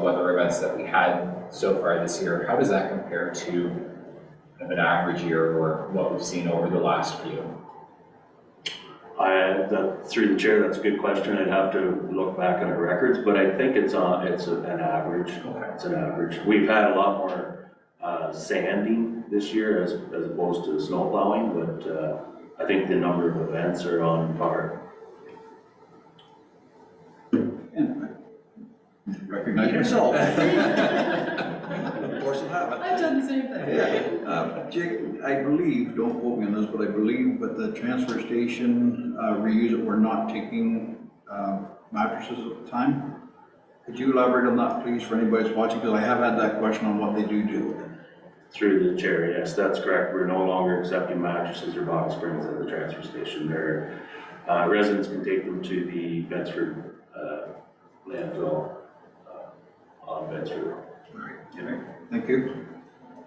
weather events that we had so far this year, how does that compare to an average year or what we've seen over the last few? Through the chair, that's a good question. I'd have to look back at our records, but I think it's an average. Okay. It's an average. We've had a lot more sanding this year as opposed to snow plowing, but I think the number of events are on par. And recognize myself. Of course I have. I've done the same thing. Yeah. Jake, I believe, don't quote me on this, but I believe at the transfer station reuse it, we're not taking mattresses at the time. Could you elaborate on that, please, for anybody that's watching? Because I have had that question on what they do with it. Through the chair, yes, that's correct. We're no longer accepting mattresses or box springs at the transfer station. Residents can take them to the Bedford landfill on Bedford. All right. Okay. Thank you.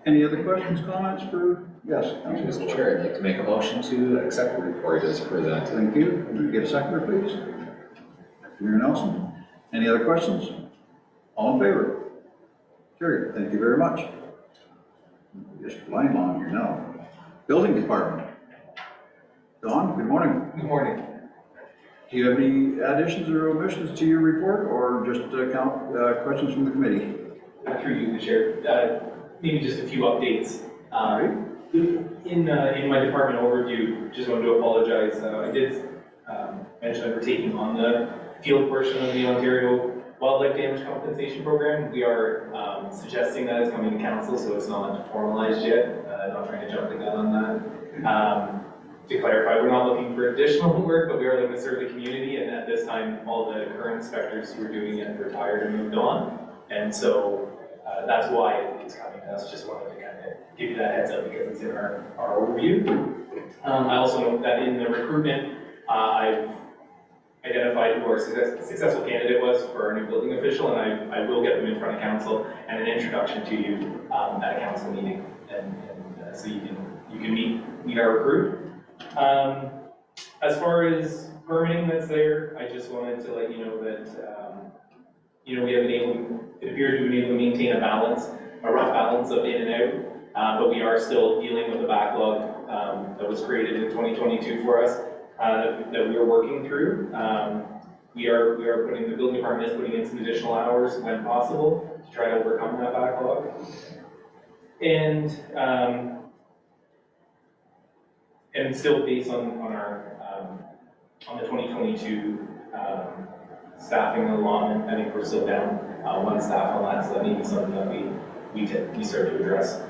Any other questions, comments for, yes? Mr. Chair, I'd like to make a motion to accept the report as presented. Thank you. Can we get a seconder, please? Mayor Nelson. Any other questions? All in favor? Carried. Thank you very much. Just flying along here now. Building Department. Don, good morning. Good morning. Do you have any additions or omissions to your report, or just questions from the committee? Through you, the Chair. Maybe just a few updates. In my department overview, just wanted to apologize. I did mention that we're taking on the field portion of the Ontario Wildlife Damage Compensation Program. We are suggesting that it's coming to council, so it's not formalized yet. Not trying to jump the gun on that. To clarify, we're not looking for additional work, but we are looking to serve the community, and at this time, all the current inspectors who are doing it retired and moved on. And so that's why it's coming to us. Just wanted to kind of give you that heads up because it's in our overview. I also note that in the recruitment, I've identified who our successful candidate was for our new building official, and I will get them in front of council and an introduction to you at a council meeting, and so you can meet our recruit. As far as permitting that's there, I just wanted to let you know that we have been able, it appears we've been able to maintain a rough balance of in and out, but we are still dealing with the backlog that was created in 2022 for us that we are working through. The building department is putting in some additional hours when possible to try to overcome that backlog. And still based on the 2022, staffing allotment, I think we're still down one staff on that, so that may be something that we start to address.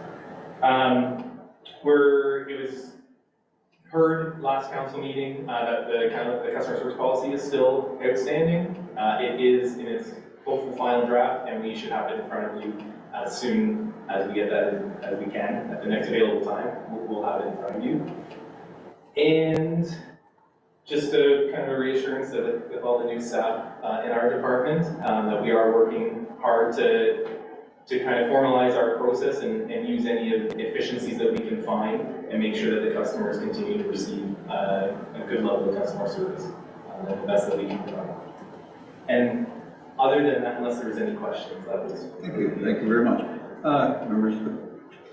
It was heard last council meeting that the customer service policy is still outstanding. It is in its hopeful final draft, and we should have it in front of you as soon as we get that as we can. At the next available time, we'll have it in front of you. And just a kind of a reassurance that with all the new staff in our department, that we are working hard to kind of formalize our process and use any of the efficiencies that we can find and make sure that the customers continue to receive a good level of customer service, and the best that we can provide. And other than that, unless there's any questions, that was. Thank you very much. Members of the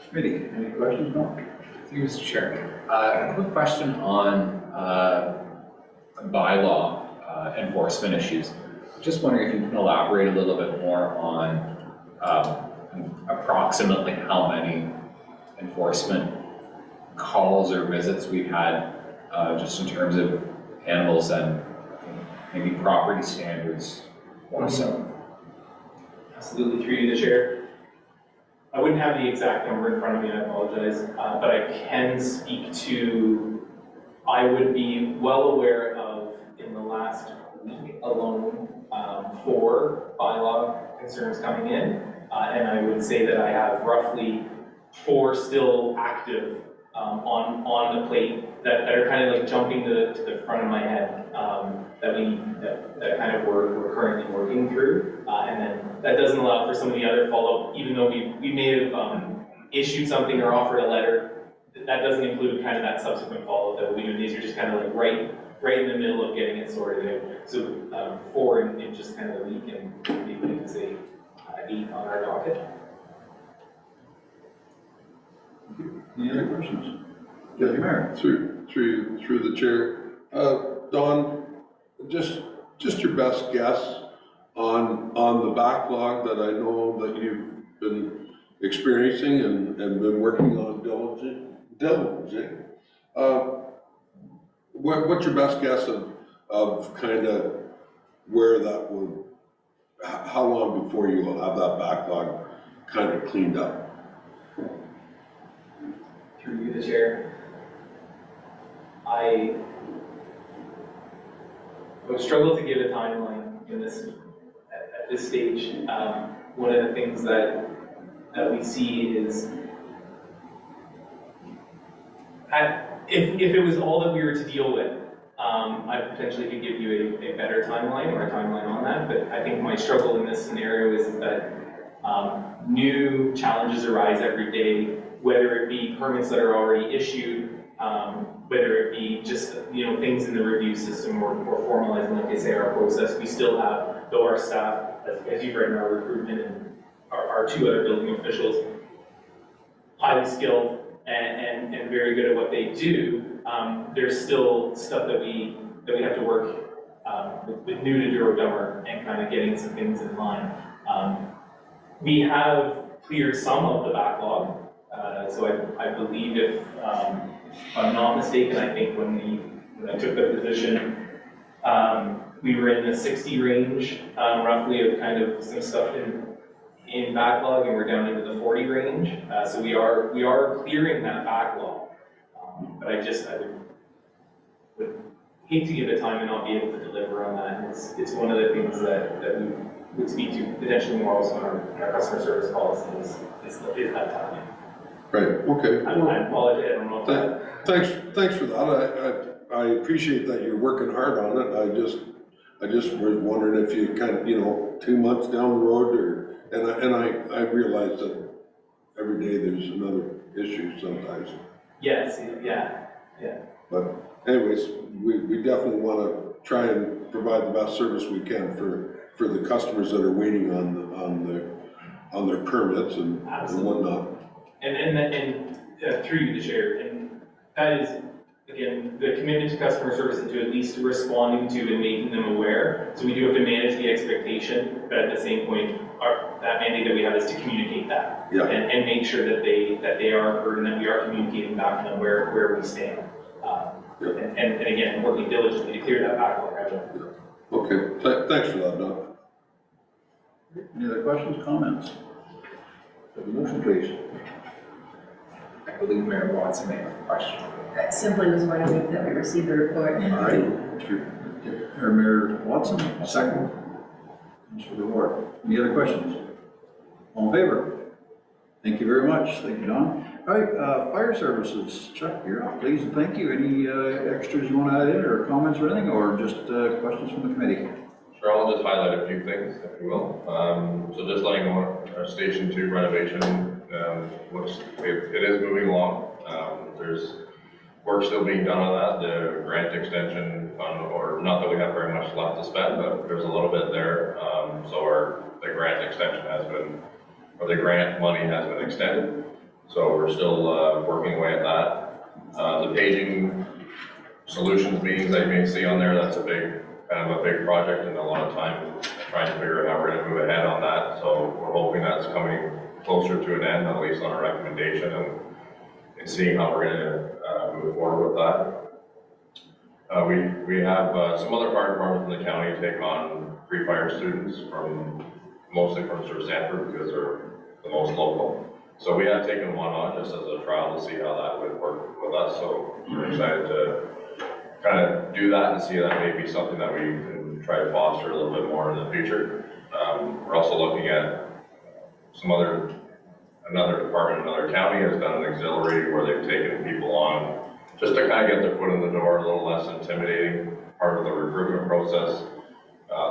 committee, any questions? No? Thank you, Mr. Chair. A quick question on bylaw enforcement issues. Just wondering if you can elaborate a little bit more on approximately how many enforcement calls or visits we've had, just in terms of animals and maybe property standards or so. Absolutely, through you, the chair. I wouldn't have the exact number in front of me, I apologize, but I can speak to, I would be well aware of, in the last week alone, 4 bylaw concerns coming in, and I would say that I have roughly 4 still active on the plate that are kind of like jumping to the front of my head, that kind of we're currently working through, and then that doesn't allow for some of the other follow-up, even though we may have issued something or offered a letter, that doesn't include kind of that subsequent follow-up that we do. These are just kind of like right in the middle of getting it sorted out. So 4 in just kind of a week, and maybe we can say 8 on our docket. Any other questions? Deputy Mayor. Through the chair. Don, just your best guess on the backlog that I know that you've been experiencing and been working on diligently. What's your best guess of kind of where that would, how long before you will have that backlog kind of cleaned up? Through you, the chair. I would struggle to give a timeline in this at this stage. One of the things that we see is if it was all that we were to deal with, I potentially could give you a better timeline or a timeline on that. But I think my struggle in this scenario is that new challenges arise every day, whether it be permits that are already issued, whether it be just things in the review system or formalizing, like I say, our process. We still have, though our staff, as you've read in our recruitment and our 2 other building officials, highly skilled and very good at what they do, there's still stuff that we have to work with new to Douro-Dummer and kind of getting some things in line. We have cleared some of the backlog. So I believe, if I'm not mistaken, I think when I took the position, we were in the 60 range, roughly, of kind of some stuff in backlog, and we're down into the 40 range. So we are clearing that backlog. But I would hate to give a time and not be able to deliver on that. And it's one of the things that we would speak to potentially more also in our customer service policy is that time. Right, okay. I apologize, I don't know if that. Thanks for that. I appreciate that you're working hard on it. I just was wondering if you kind of, 2 months down the road, and I realize that every day there's another issue sometimes. Yes, yeah. But anyways, we definitely want to try and provide the best service we can for the customers that are waiting on their permits and whatnot. And through you, the chair, and that is, again, the commitment to customer service and to at least responding to and making them aware. So we do have to manage the expectation, but at the same point, that mandate that we have is to communicate that. Yeah. And make sure that they are heard and that we are communicating back to them where we stand. And again, working diligently to clear that backlog. Okay, thanks for that, Don. Any other questions, comments? The motion, please. I believe Mayor Watson may have a question. I simply was wondering that we received the report. All right, Mayor Watson, second. Mr. DeWard. Any other questions? All in favor? Thank you very much. Thank you, Don. All right, fire services. Chuck, you're up, please, and thank you. Any extras you want to add in, or comments or anything, or just questions from the committee? Sure, I'll just highlight a few things, if you will. So just letting you know, our Station 2 renovation it is moving along. There's work still being done on that. The grant extension fund, or not that we have very much left to spend, but there's a little bit there. So the grant extension has been, or the grant money has been extended. So we're still working away at that. The paging solutions meetings that you may see on there, that's a big project and a lot of time trying to figure out how we're going to move ahead on that. So we're hoping that's coming closer to an end, at least on a recommendation, and seeing how we're going to move forward with that. We have some other fire departments in the county take on pre-fire students mostly from Sir Sanford, because they're the most local. So we have taken one on just as a trial to see how that would work with us. So we're excited to kind of do that and see that may be something that we can try to foster a little bit more in the future. We're also looking at another department, another county has done an auxiliary where they've taken people on just to kind of get their foot in the door, a little less intimidating part of the recruitment process.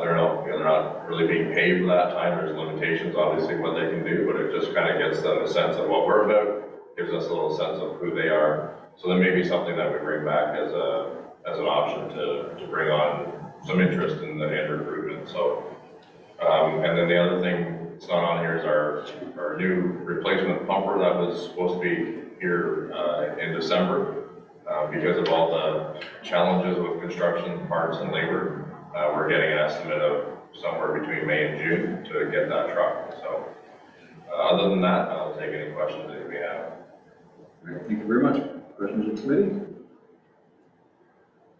They're not really being paid for that time. There's limitations, obviously, what they can do, but it just kind of gets them a sense of what we're about, gives us a little sense of who they are. So there may be something that we bring back as an option to bring on some interest in the recruitment. So, and then the other thing that's not on here is our new replacement pumper that was supposed to be here in December. Because of all the challenges with construction, parts and labor, we're getting an estimate of somewhere between May and June to get that truck. So other than that, I'll take any questions that you may have. All right, thank you very much. Questions of the committee?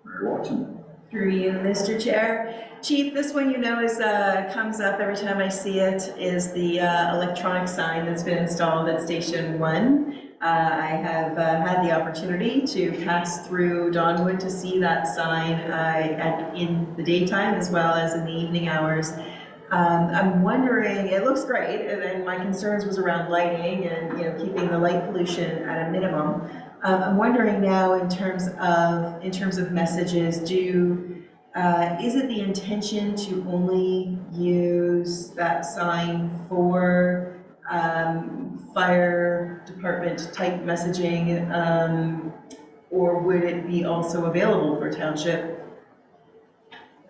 Mary Watson. Through you, Mr. Chair. Chief, this one comes up every time I see it, is the electronic sign that's been installed at Station 1. I have had the opportunity to pass through Donwood to see that sign in the daytime as well as in the evening hours. I'm wondering, it looks great, and my concerns was around lighting and keeping the light pollution at a minimum. I'm wondering now in terms of messages, is it the intention to only use that sign for fire department type messaging, or would it be also available for township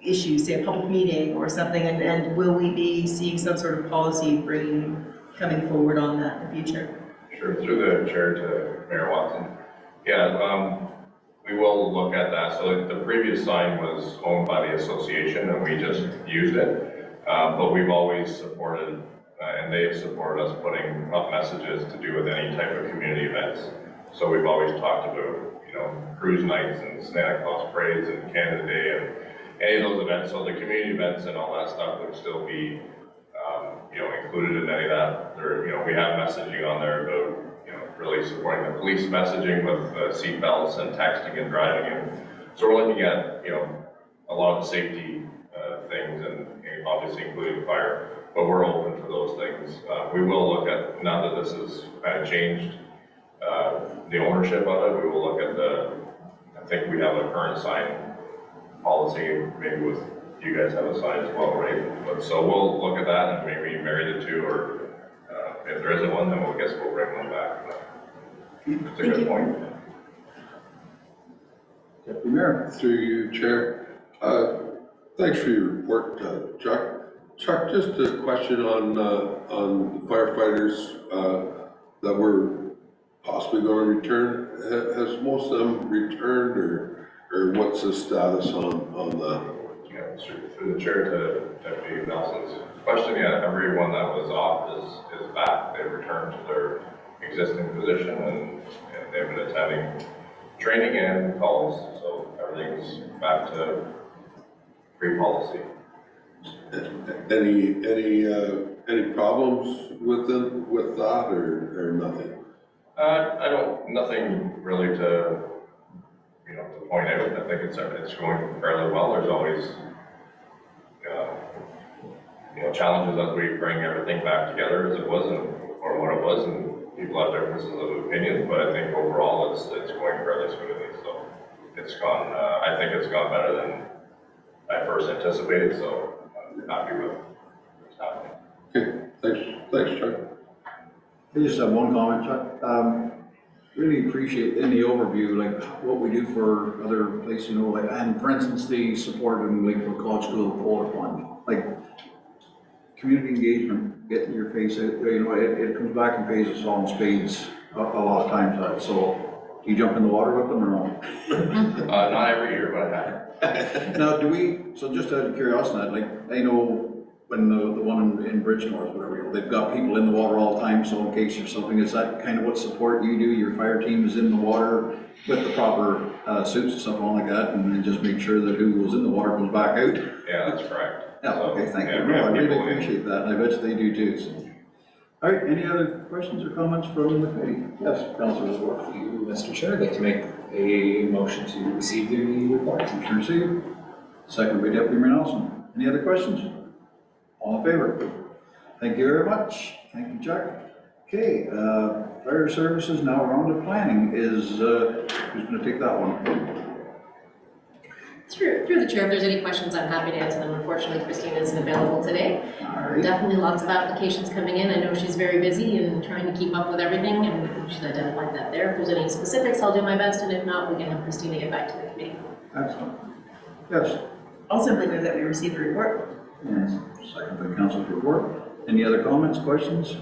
issues, say a public meeting or something, and will we be seeing some sort of policy coming forward on that in the future? Sure, through the chair to Mayor Watson. Yeah, we will look at that. So the previous sign was owned by the association and we just used it, but we've always supported and they have supported us putting up messages to do with any type of community events. So we've always talked about, cruise nights and Santa Claus parades and Canada Day and any of those events. So the community events and all that stuff would still be, included in any of that. We have messaging on there about, really supporting the police messaging with seat belts and texting and driving. And so we're looking at, a lot of the safety things and obviously including fire. But we're open to those things. We will look at, now that this has kind of changed the ownership of it, we will look at I think we have a current sign policy, maybe with, you guys have a sign as well, right? But so we'll look at that and maybe marry the two, or if there isn't one, then we'll bring one back. It's a good point. Deputy Mayor. Through you, Chair. Thanks for your report, Chuck. Chuck, just a question on the firefighters that were possibly going to return. Has most of them returned, or what's the status on that? Yeah, through the chair to Deputy Nelson's question. Yeah, everyone that was off is back. They've returned to their existing position and they've been attending training and calls. So everything's back to pre-policy. Any problems with that or nothing? Nothing really to point out. I think it's going fairly well. There's always challenges as we bring everything back together as it was or what it was, and people have differences of opinion, but I think overall it's going fairly smoothly, so it's gone, I think it's gone better than I first anticipated, so I'm happy with what's happening. Okay, thanks, Chuck. I just have one comment, Chuck. Really appreciate in the overview, like what we do for other places, you know, like, and for instance, the support in Lakeville College School Polar Plunge, like community engagement, getting your face out there, you know, it comes back and pays us all in spades a lot of times. So do you jump in the water with them or no? Not every year, but I have. Now, so just out of curiosity, like, I know when the one in Bridgenorth, whatever, you know, they've got people in the water all the time, so in case there's something, is that kind of what support you do? Your fire team is in the water with the proper suits and stuff like that, and then just make sure that who goes in the water comes back out? Yeah, that's correct. Yeah, okay, thank Yeah, you. we No, have I really people in. appreciate that, and I bet they do too. So. All right, any other questions or comments from the committee? Yes, Councilor Swartz. Thank you, Mr. Chair. I'd like to make a motion to receive the report. Motion received. Second by Deputy Mayor Nelson. Any other questions? All in favor? Thank you very much. Thank you, Chuck. Okay, fire services, now we're on to planning. Is, who's gonna take that one? Through the chair, if there's any questions, I'm happy to answer them. Unfortunately, Christina isn't available today. All right. Definitely lots of applications coming in. I know she's very busy and trying to keep up with everything, and she's identified that there. If there's any specifics, I'll do my best, and if not, we can have Christina get back to the committee. Excellent. Yes. I'll simply move that we receive the report. Yes. Second by Councilor report. Any other comments, questions?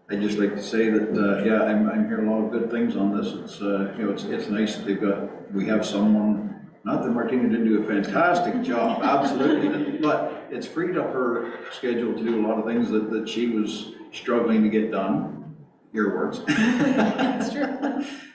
I'd just like to say that, yeah, I'm hearing a lot of good things on this. It's, you know, it's nice that we have someone, not that Martina didn't do a fantastic job, absolutely, but it's freed up her schedule to do a lot of things that she was struggling to get done. Your words. That's true.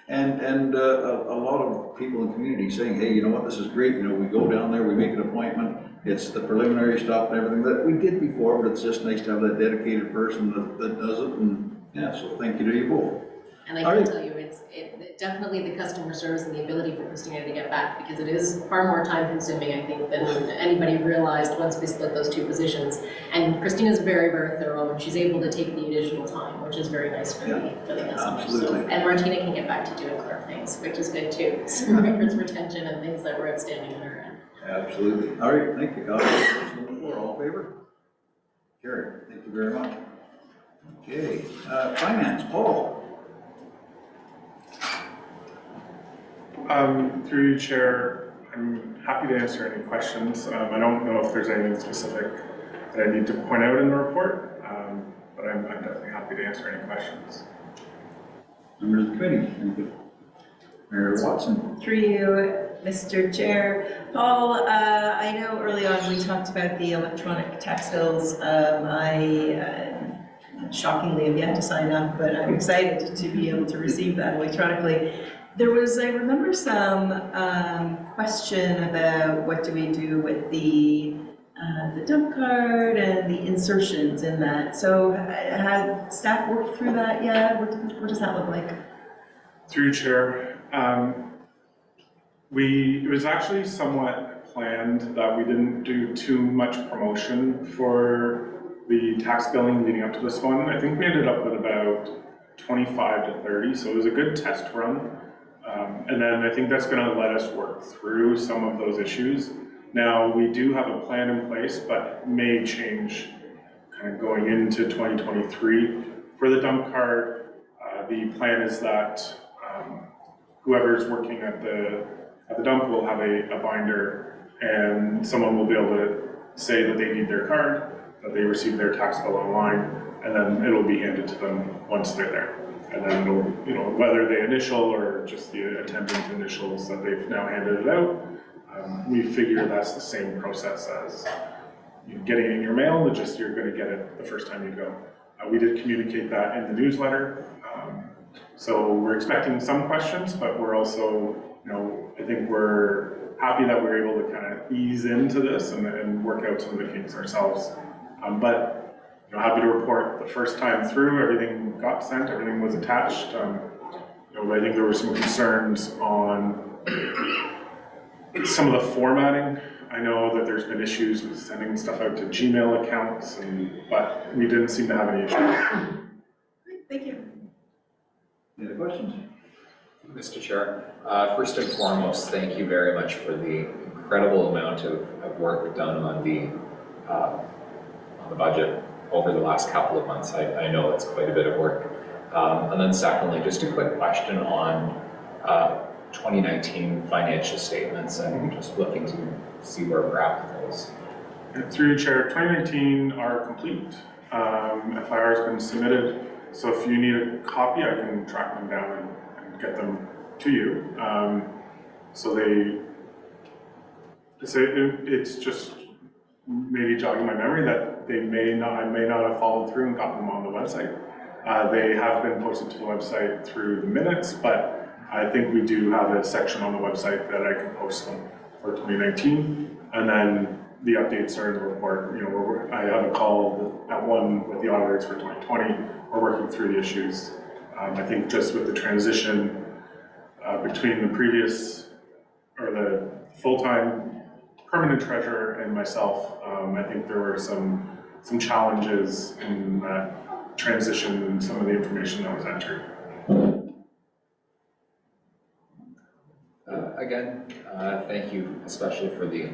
And a lot of people in the community saying, hey, you know what, this is great. You know, we go down there, we make an appointment. It's the preliminary stuff and everything that we did before, but it's just nice to have that dedicated person that does it. And yeah, so thank you to you both. And I can tell you, it's definitely the customer service and the ability for Christina to get back, because it is far more time consuming, I think, than anybody realized once we split those two positions. And Christina's very, very thorough, and she's able to take the additional time, which is very nice for the customers. Absolutely. So, and Martina can get back to doing clerk things, which is good too. Some records retention and things that were outstanding on her end. Absolutely. All right, thank you, Councilor. All in favor? Carried. Thank you very much. Okay, finance, Paul. Through you, Chair, I'm happy to answer any questions. I don't know if there's anything specific that I need to point out in the report, but I'm definitely happy to answer any questions. Members of the committee, thank you. Mayor Watson. Through you, Mr. Chair. Paul, I know early on we talked about the electronic tax bills. I shockingly have yet to sign up, but I'm excited to be able to receive that electronically. There was, I remember some question about what do we do with the dump card and the insertions in that. So have staff worked through that yet? What does that look like? Through you, Chair. It was actually somewhat planned that we didn't do too much promotion for the tax billing leading up to this one. I think we ended up with about 25 to 30, so it was a good test run. And then I think that's going to let us work through some of those issues. Now, we do have a plan in place, but may change kind of going into 2023. For the dump card, the plan is that whoever's working at the dump will have a binder, and someone will be able to say that they need their card, that they receive their tax bill online, and then it'll be handed to them once they're there. And then it'll, you know, whether they initial or just the attendant initials that they've now handed it out, we figure that's the same process as getting it in your mail, just you're going to get it the first time you go. We did communicate that in the newsletter. So we're expecting some questions, but we're also, you know, I think we're happy that we're able to kind of ease into this and work out some of the kinks ourselves. But you know, happy to report the first time through, everything got sent, everything was attached. You know, I think there were some concerns on some of the formatting. I know that there's been issues with sending stuff out to Gmail accounts, but we didn't seem to have any issues. Thank you. Any other questions? Mr. Chair, first and foremost, thank you very much for the incredible amount of work done on the budget over the last couple of months. I know it's quite a bit of work. And then secondly, just a quick question on 2019 financial statements, and just looking to see where we're at with those. Through you, Chair, 2019 are complete. FIR has been submitted, so if you need a copy, I can track them down and get them to you. It's just maybe jogging my memory that I may not have followed through and gotten them on the website. They have been posted to the website through the minutes, but I think we do have a section on the website that I can post them for 2019, and then the updates are in the report. You know, I have a call at 1 with the auditors for 2020. We're working through the issues. I think just with the transition between the previous, or the full-time permanent treasurer and myself, I think there were some challenges in that transition and some of the information that was entered. Again, thank you, especially for the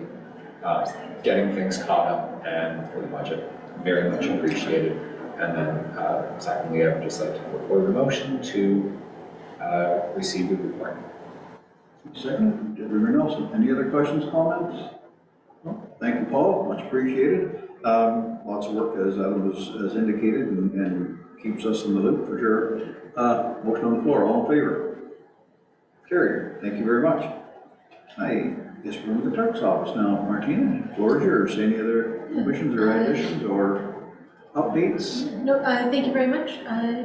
getting things caught up and for the budget. Very much appreciated. And then secondly, I would just like to put forward a motion to receive the report. Second, Deputy Nelson. Any other questions, comments? No? Thank you, Paul. Much appreciated. Lots of work, as Adam has indicated, and keeps us in the loop for sure. Motion on the floor. All in favor? Carried. Thank you very much. I guess we're with the clerk's office now. Martina, floor is yours. Any other omissions or additions or updates? No, thank you very much,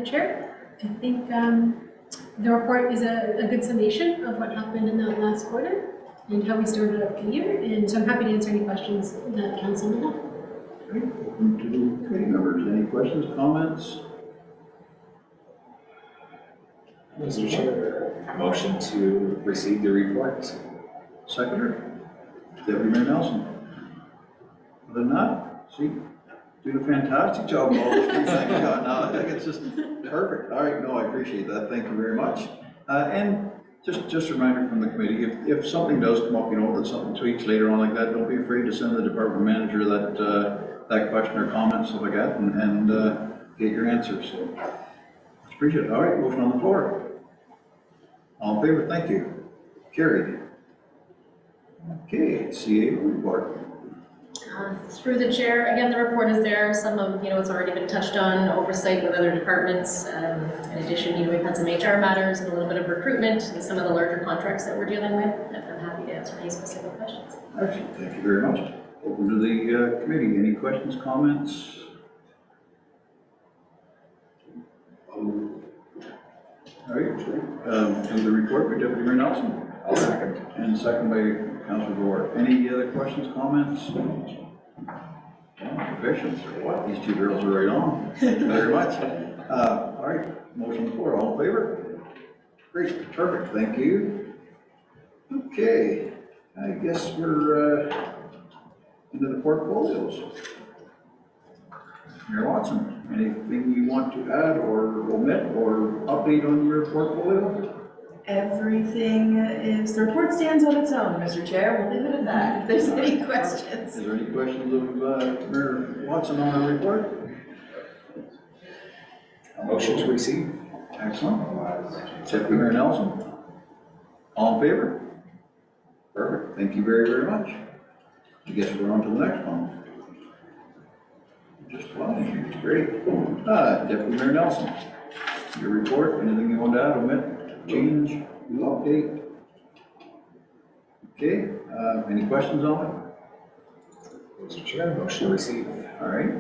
Chair. I think the report is a good summation of what happened in that last quarter and how we started up the year, and so I'm happy to answer any questions that council may have. Great. Open to the committee members. Any questions, comments? Mr. Chair, motion to receive the report. Seconder, Deputy Mayor Nelson. Other than that, see, doing a fantastic job with all this things that you got now. I think it's just perfect. All right, no, I appreciate that. Thank you very much. And just a reminder from the committee, if something does come up, you know, that something tweaks later on like that, don't be afraid to send the department manager that question or comment, stuff like that, and get your answers. So, appreciate it. All right, motion on the floor. All in favor? Thank you. Carried. Okay, CA report. Through the chair, again, the report is there. Some of, it's already been touched on, oversight with other departments. In addition, we've had some HR matters and a little bit of recruitment and some of the larger contracts that we're dealing with. And I'm happy to answer any specific questions. Excellent, thank you very much. Open to the committee. Any questions, comments? All right, to the report by Deputy Mayor Nelson. I'll second. And second by Councilor Gore. Any other questions, comments? Professions or what? These two girls are right on. Thank you very much. All right, motion on the floor. All in favor? Great, perfect. Thank you. Okay, I guess we're into the portfolios. Mayor Watson, anything you want to add or omit or update on your portfolio? Everything is, the report stands on its own, Mr. Chair. We'll leave it at that. If there's any questions. Is there any questions of Mayor Watson on our report? A motion to receive. Excellent. Deputy Mayor Nelson? All in favor? Perfect. Thank you very, very much. I guess we're on to the next one. Just fine. Great. Deputy Mayor Nelson, your report. Anything you want to add, omit, change, update? Okay. Any questions on it? Mr. Chair, motion to receive. All right.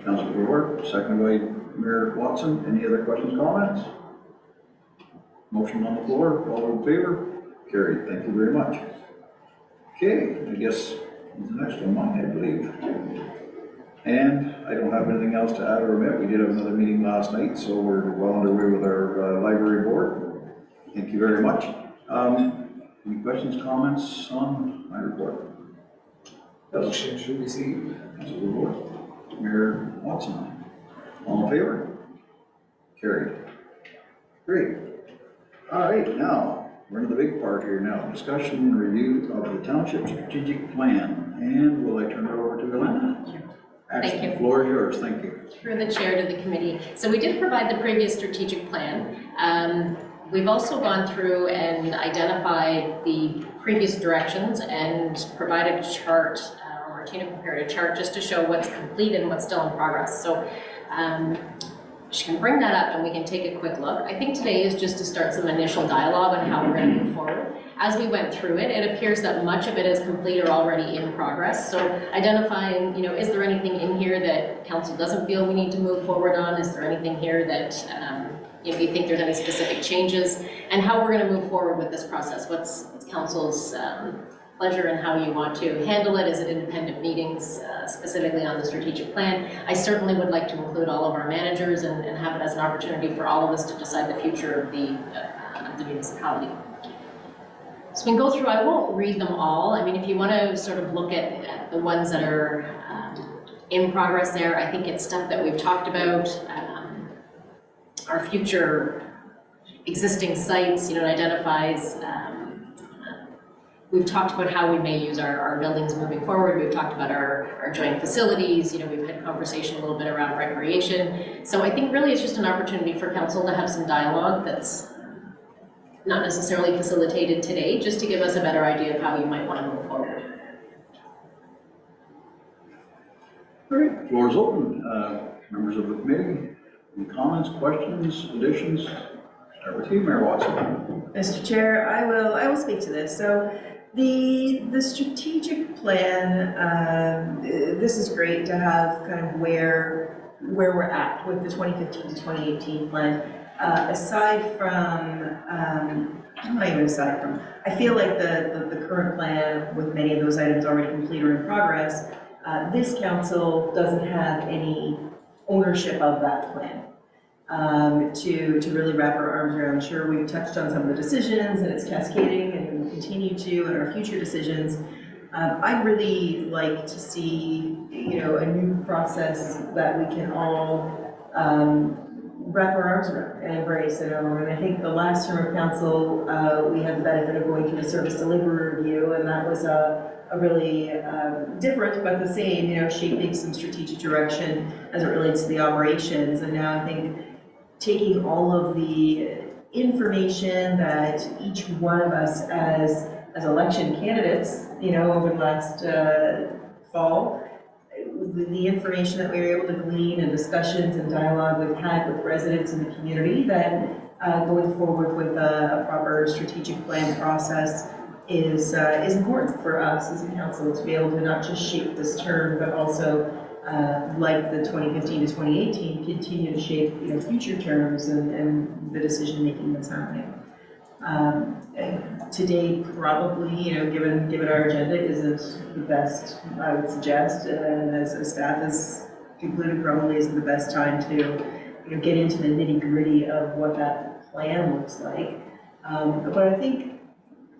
Councilor Brewer, second by Mayor Watson. Any other questions, comments? Motion on the floor. All in favor? Carried. Thank you very much. Okay. I guess the next one, mine, I believe. And I don't have anything else to add or omit. We did have another meeting last night, so we're well underway with our library board. Thank you very much. Any questions, comments on my report? Motion to receive. Councilor Ward. Mayor Watson. All in favor? Carried. Great. All right, now, we're in the big part here now. Discussion and review of the township strategic plan. And will I turn it over to Elena? Thank you. The floor is yours, thank you. Through the chair to the committee. So we did provide the previous strategic plan. We've also gone through and identified the previous directions and provided a chart, or Tina prepared a chart just to show what's complete and what's still in progress. So she can bring that up and we can take a quick look. I think today is just to start some initial dialogue on how we're going to move forward. As we went through it, it appears that much of it is complete or already in progress. So identifying, is there anything in here that council doesn't feel we need to move forward on? Is there anything here that you think there's any specific changes? And how we're going to move forward with this process? What's council's pleasure and how you want to handle it? Is it independent meetings specifically on the strategic plan? I certainly would like to include all of our managers and have it as an opportunity for all of us to decide the future of the municipality. So we can go through, I won't read them all. I mean, if you want to sort of look at the ones that are in progress there, I think it's stuff that we've talked about, our future existing sites, it identifies, we've talked about how we may use our buildings moving forward. We've talked about our joint facilities, we've had conversation a little bit around recreation. So I think really it's just an opportunity for council to have some dialogue that's not necessarily facilitated today, just to give us a better idea of how you might want to move forward. All right, floor is open. Members of the committee, any comments, questions, additions? Start with you, Mayor Watson. Mr. Chair, I will speak to this. So the strategic plan, this is great to have kind of where we're at with the 2015 to 2018 plan. Aside from, not even aside from, I feel like the current plan with many of those items already complete or in progress, this council doesn't have any ownership of that plan. To really wrap our arms around. Sure, we've touched on some of the decisions and it's cascading and we'll continue to in our future decisions. I'd really like to see, a new process that we can all wrap our arms around and embrace. And I think the last term of council, we had the benefit of going through the service delivery review, and that was a really different but the same, shaping some strategic direction as it relates to the operations. And now I think taking all of the information that each one of us as election candidates, over the last fall, the information that we were able to glean and discussions and dialogue we've had with residents in the community, that going forward with a proper strategic plan process is important for us as a council to be able to not just shape this term, but also like the 2015 to 2018, continue to shape future terms and the decision making that's happening. Today, probably, given our agenda, isn't the best, I would suggest, and as a staff has concluded, probably isn't the best time to get into the nitty gritty of what that plan looks like. But I think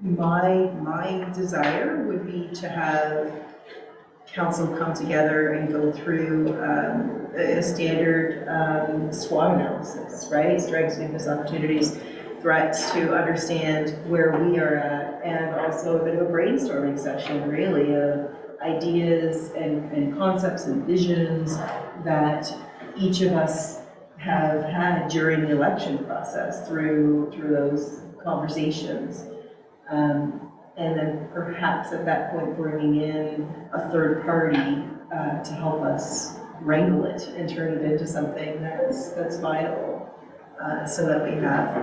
my desire would be to have council come together and go through a standard SWOT analysis, right? Strengths, weaknesses, opportunities, threats, to understand where we are at, and also a bit of a brainstorming session, really, of ideas and concepts and visions that each of us have had during the election process through those conversations. And then perhaps at that point bringing in a third party to help us wrangle it and turn it into something that's viable, so that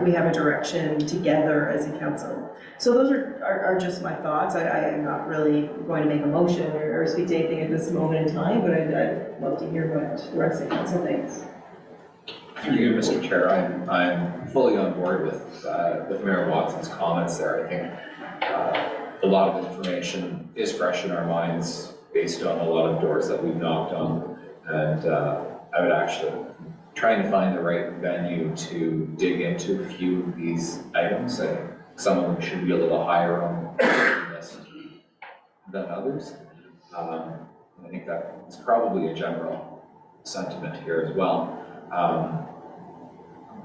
we have a direction together as a council. So those are just my thoughts. I am not really going to make a motion or speak to anything at this moment in time, but I'd love to hear what the rest of the council thinks. Through you, Mr. Chair, I'm fully on board with Mayor Watson's comments there. I think a lot of information is fresh in our minds based on a lot of doors that we've knocked on, and I would actually try and find the right venue to dig into a few of these items. I think some of them should be a little higher on the list than others. I think that's probably a general sentiment here as well.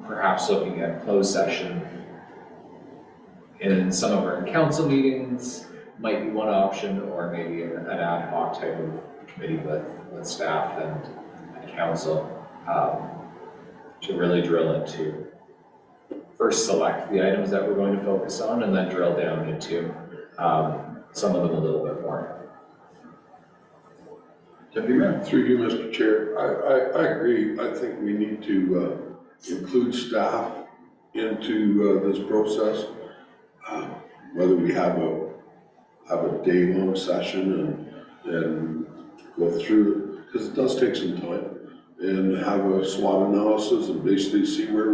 perhaps looking at closed session in some of our council meetings might be one option, or maybe an ad hoc type of committee with staff and council to really drill into, first select the items that we're going to focus on and then drill down into some of them a little bit more. Deputy Mayor. Through you, Mr. Chair, I agree. I think we need to include staff into this process. Whether we have a day-long session and go through, because it does take some time, and have a SWOT analysis and basically see what a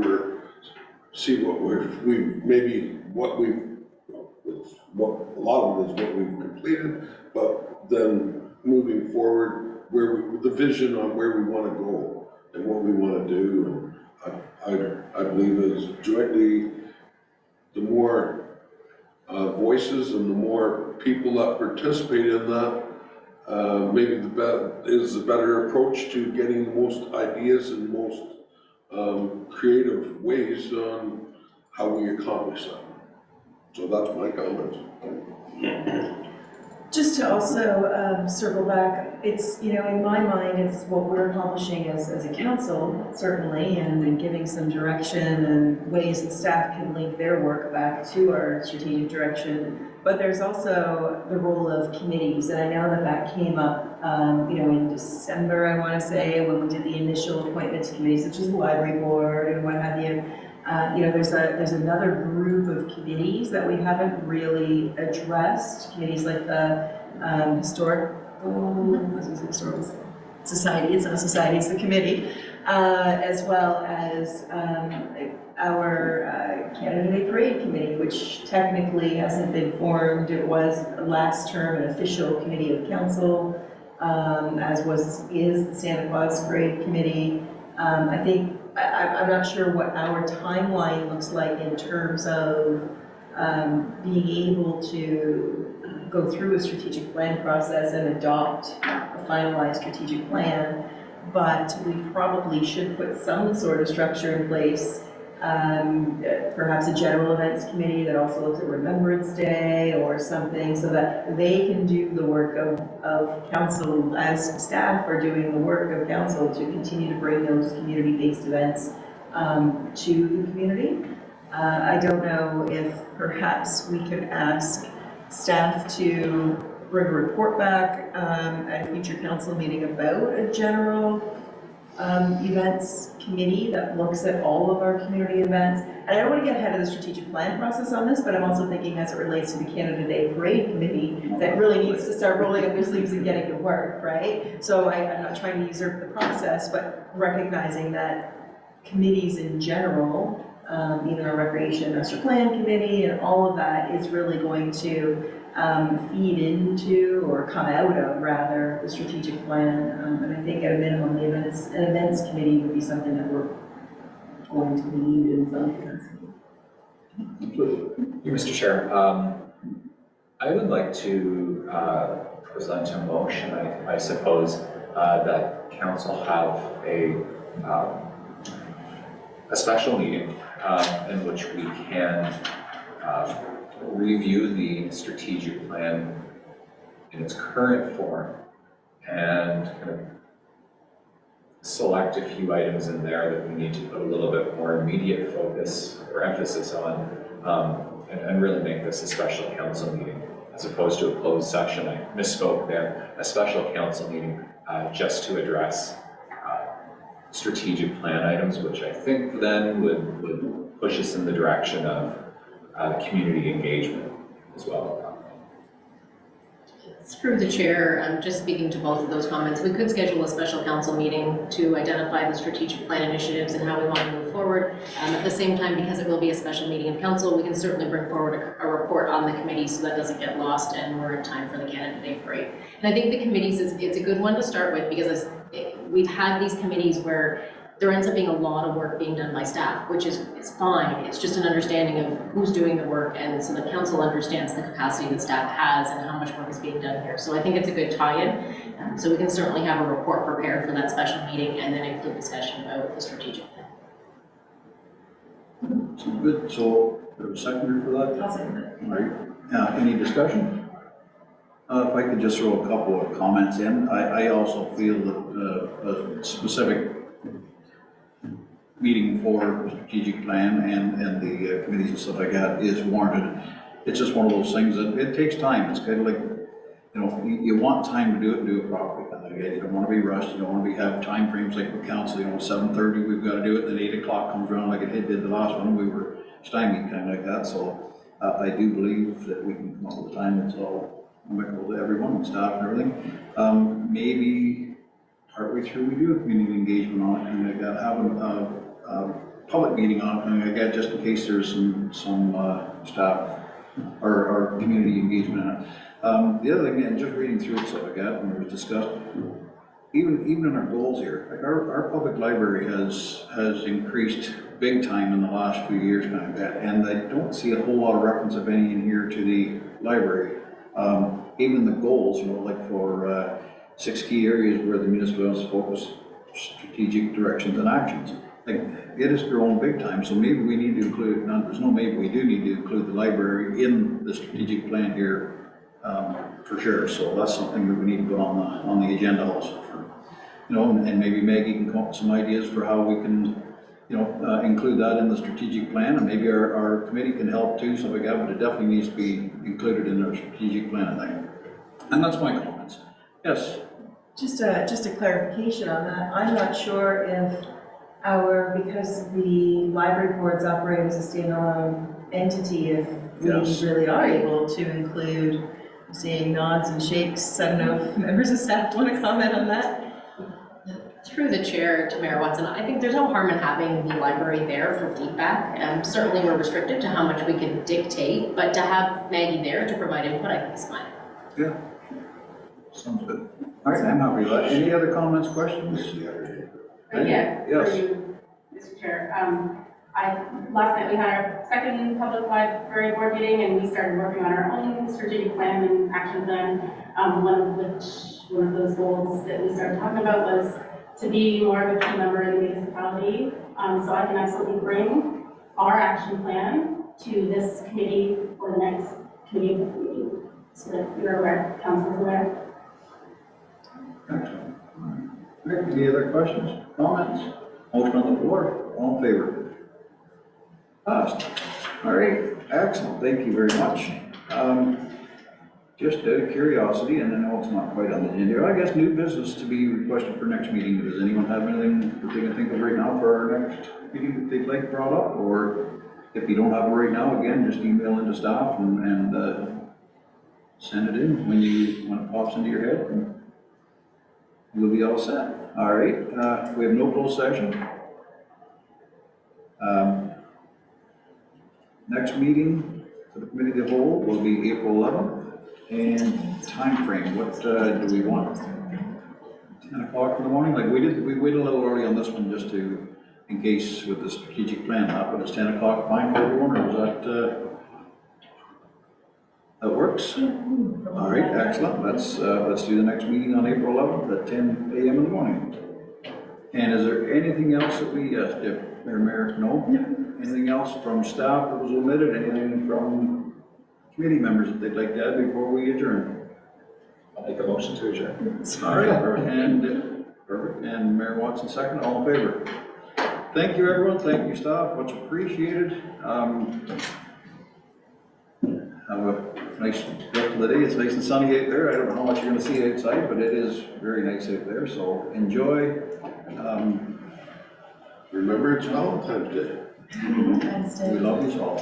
lot of it is what we've completed, but then moving forward, the vision on where we want to go and what we want to do. And I believe is jointly, the more voices and the more people that participate in that, maybe is the better approach to getting the most ideas and most creative ways on how we accomplish that. So that's my comments. Just to also circle back, it's, you know, in my mind, it's what we're accomplishing as a council, certainly, and giving some direction and ways that staff can link their work back to our strategic direction. But there's also the role of committees, and I know that came up, you know, in December, I want to say, when we did the initial appointment to committees, such as the library board and what have you. You know, there's another group of committees that we haven't really addressed. Committees like the historical society. It's not a society. It's the committee, as well as our Canada Day Parade Committee, which technically hasn't been formed. It was last term an official committee of council, as is the Santa Claus Parade Committee. I think. I'm not sure what our timeline looks like in terms of being able to go through a strategic plan process and adopt a finalized strategic plan, but we probably should put some sort of structure in place, perhaps a general events committee that also looks at Remembrance Day or something, so that they can do the work of council as staff are doing the work of council to continue to bring those community-based events to the community. I don't know if perhaps we could ask staff to bring a report back at a future council meeting about a general events committee that looks at all of our community events. And I don't want to get ahead of the strategic plan process on this, but I'm also thinking as it relates to the Canada Day Parade Committee that really needs to start rolling up their sleeves and getting to work, right? So I'm not trying to usurp the process, but recognizing that committees in general, even our Recreation Master Plan Committee and all of that is really going to feed into, or come out of, rather, the strategic plan. And I think at a minimum, the events committee would be something that we're going to lead in some capacity. Mr. Chair, I would like to present a motion, I suppose, that council have a special meeting in which we can review the strategic plan in its current form and kind of select a few items in there that we need to put a little bit more immediate focus or emphasis on, and really make this a special council meeting as opposed to a closed session. I misspoke there. A special council meeting just to address strategic plan items, which I think then would push us in the direction of community engagement as well. Through the chair, just speaking to both of those comments, we could schedule a special council meeting to identify the strategic plan initiatives and how we want to move forward. At the same time, because it will be a special meeting of council, we can certainly bring forward a report on the committee so that doesn't get lost and we're in time for the Canada Day Parade. And I think the committees, it's a good one to start with because we've had these committees where there ends up being a lot of work being done by staff, which is fine. It's just an understanding of who's doing the work, and so the council understands the capacity that staff has and how much work is being done here. So I think it's a good tie-in. So we can certainly have a report prepared for that special meeting and then include discussion about the strategic plan. Sounds good, so, there's a seconder for that? I'll second that. All right, any discussion? If I could just throw a couple of comments in, I also feel that a specific meeting for strategic plan and the committees and stuff like that is warranted. It's just one of those things that it takes time. It's kind of like, you know, you want time to do it and do it properly. You don't want to be rushed. You don't want to have time frames like with council, you know, 7:30 we've got to do it, then 8 o'clock comes around like it did the last one. We were stymied kind of like that. So I do believe that we can come up with a time that's all amicable to everyone and staff and everything. Maybe partway through we do a community engagement on it and like that, have a public meeting on it and like that, just in case there's some staff or community engagement in it. The other thing, and just reading through it, stuff like that, when it was discussed, even in our goals here, like our public library has increased big time in the last few years kind of that, and I don't see a whole lot of reference of any in here to the library. Even the goals, you know, like for 6 key areas where the municipalities focus strategic directions and actions. Like, it has grown big time, so maybe we need to include, there's no maybe, we do need to include the library in the strategic plan here, for sure. So that's something that we need to put on the agenda also for, you know, and maybe Maggie can come up with some ideas for how we can, you know, include that in the strategic plan, and maybe our committee can help too, so like that, but it definitely needs to be included in our strategic plan, I think. And that's my comments. Yes? Just a clarification on that. I'm not sure if because the library boards operate as a standalone entity, if we really are able to include, seeing nods and shakes. I don't know if members of staff want to comment on that? Through the chair to Mayor Watson, I think there's no harm in having the library there for feedback. Certainly we're restricted to how much we can dictate, but to have Maggie there to provide input, I think is fine. Yeah. Sounds good. All right, I'm happy with that. Any other comments, questions? Yeah, Yes. for you, Mr. Chair. Last night we had our second public library board meeting and we started working on our own strategic plan and action plan. One of those goals that we started talking about was to be more of a key member in the municipality. So I can absolutely bring our action plan to this committee for the next committee meeting, so that you're aware, council is aware. Excellent. All right, any other questions, comments? Motion on the floor, all in favor? Passed. All right, excellent, thank you very much. Just out of curiosity, and I know it's not quite on the agenda, I guess new business to be requested for next meeting. Does anyone have anything that they can think of right now for our next meeting that they'd like brought up? Or if you don't have it right now, again, just email into staff and send it in when it pops into your head, and you'll be all set. All right, we have no closed session. Next meeting for the committee of the whole will be April 11th. And time frame, what do we want? 10 o'clock in the morning? Like we waited a little early on this one just to, in case with the strategic plan, but it's 10 o'clock fine for everyone, or is that works? All right, excellent. Let's do the next meeting on April 11th at 10 a.m. in the morning. And is there anything else that we, Mayor, no? Anything else from staff that was omitted? Anything from committee members that they'd like to add before we adjourn? I'll make a motion to adjourn. All right, perfect. And Mayor Watson second, all in favor? Thank you, everyone. Thank you, staff. Much appreciated. Have a nice rest of the day. It's nice and sunny out there. I don't know how much you're going to see outside, but it is very nice out there. So enjoy. Remember, it's Valentine's Day. We love you all.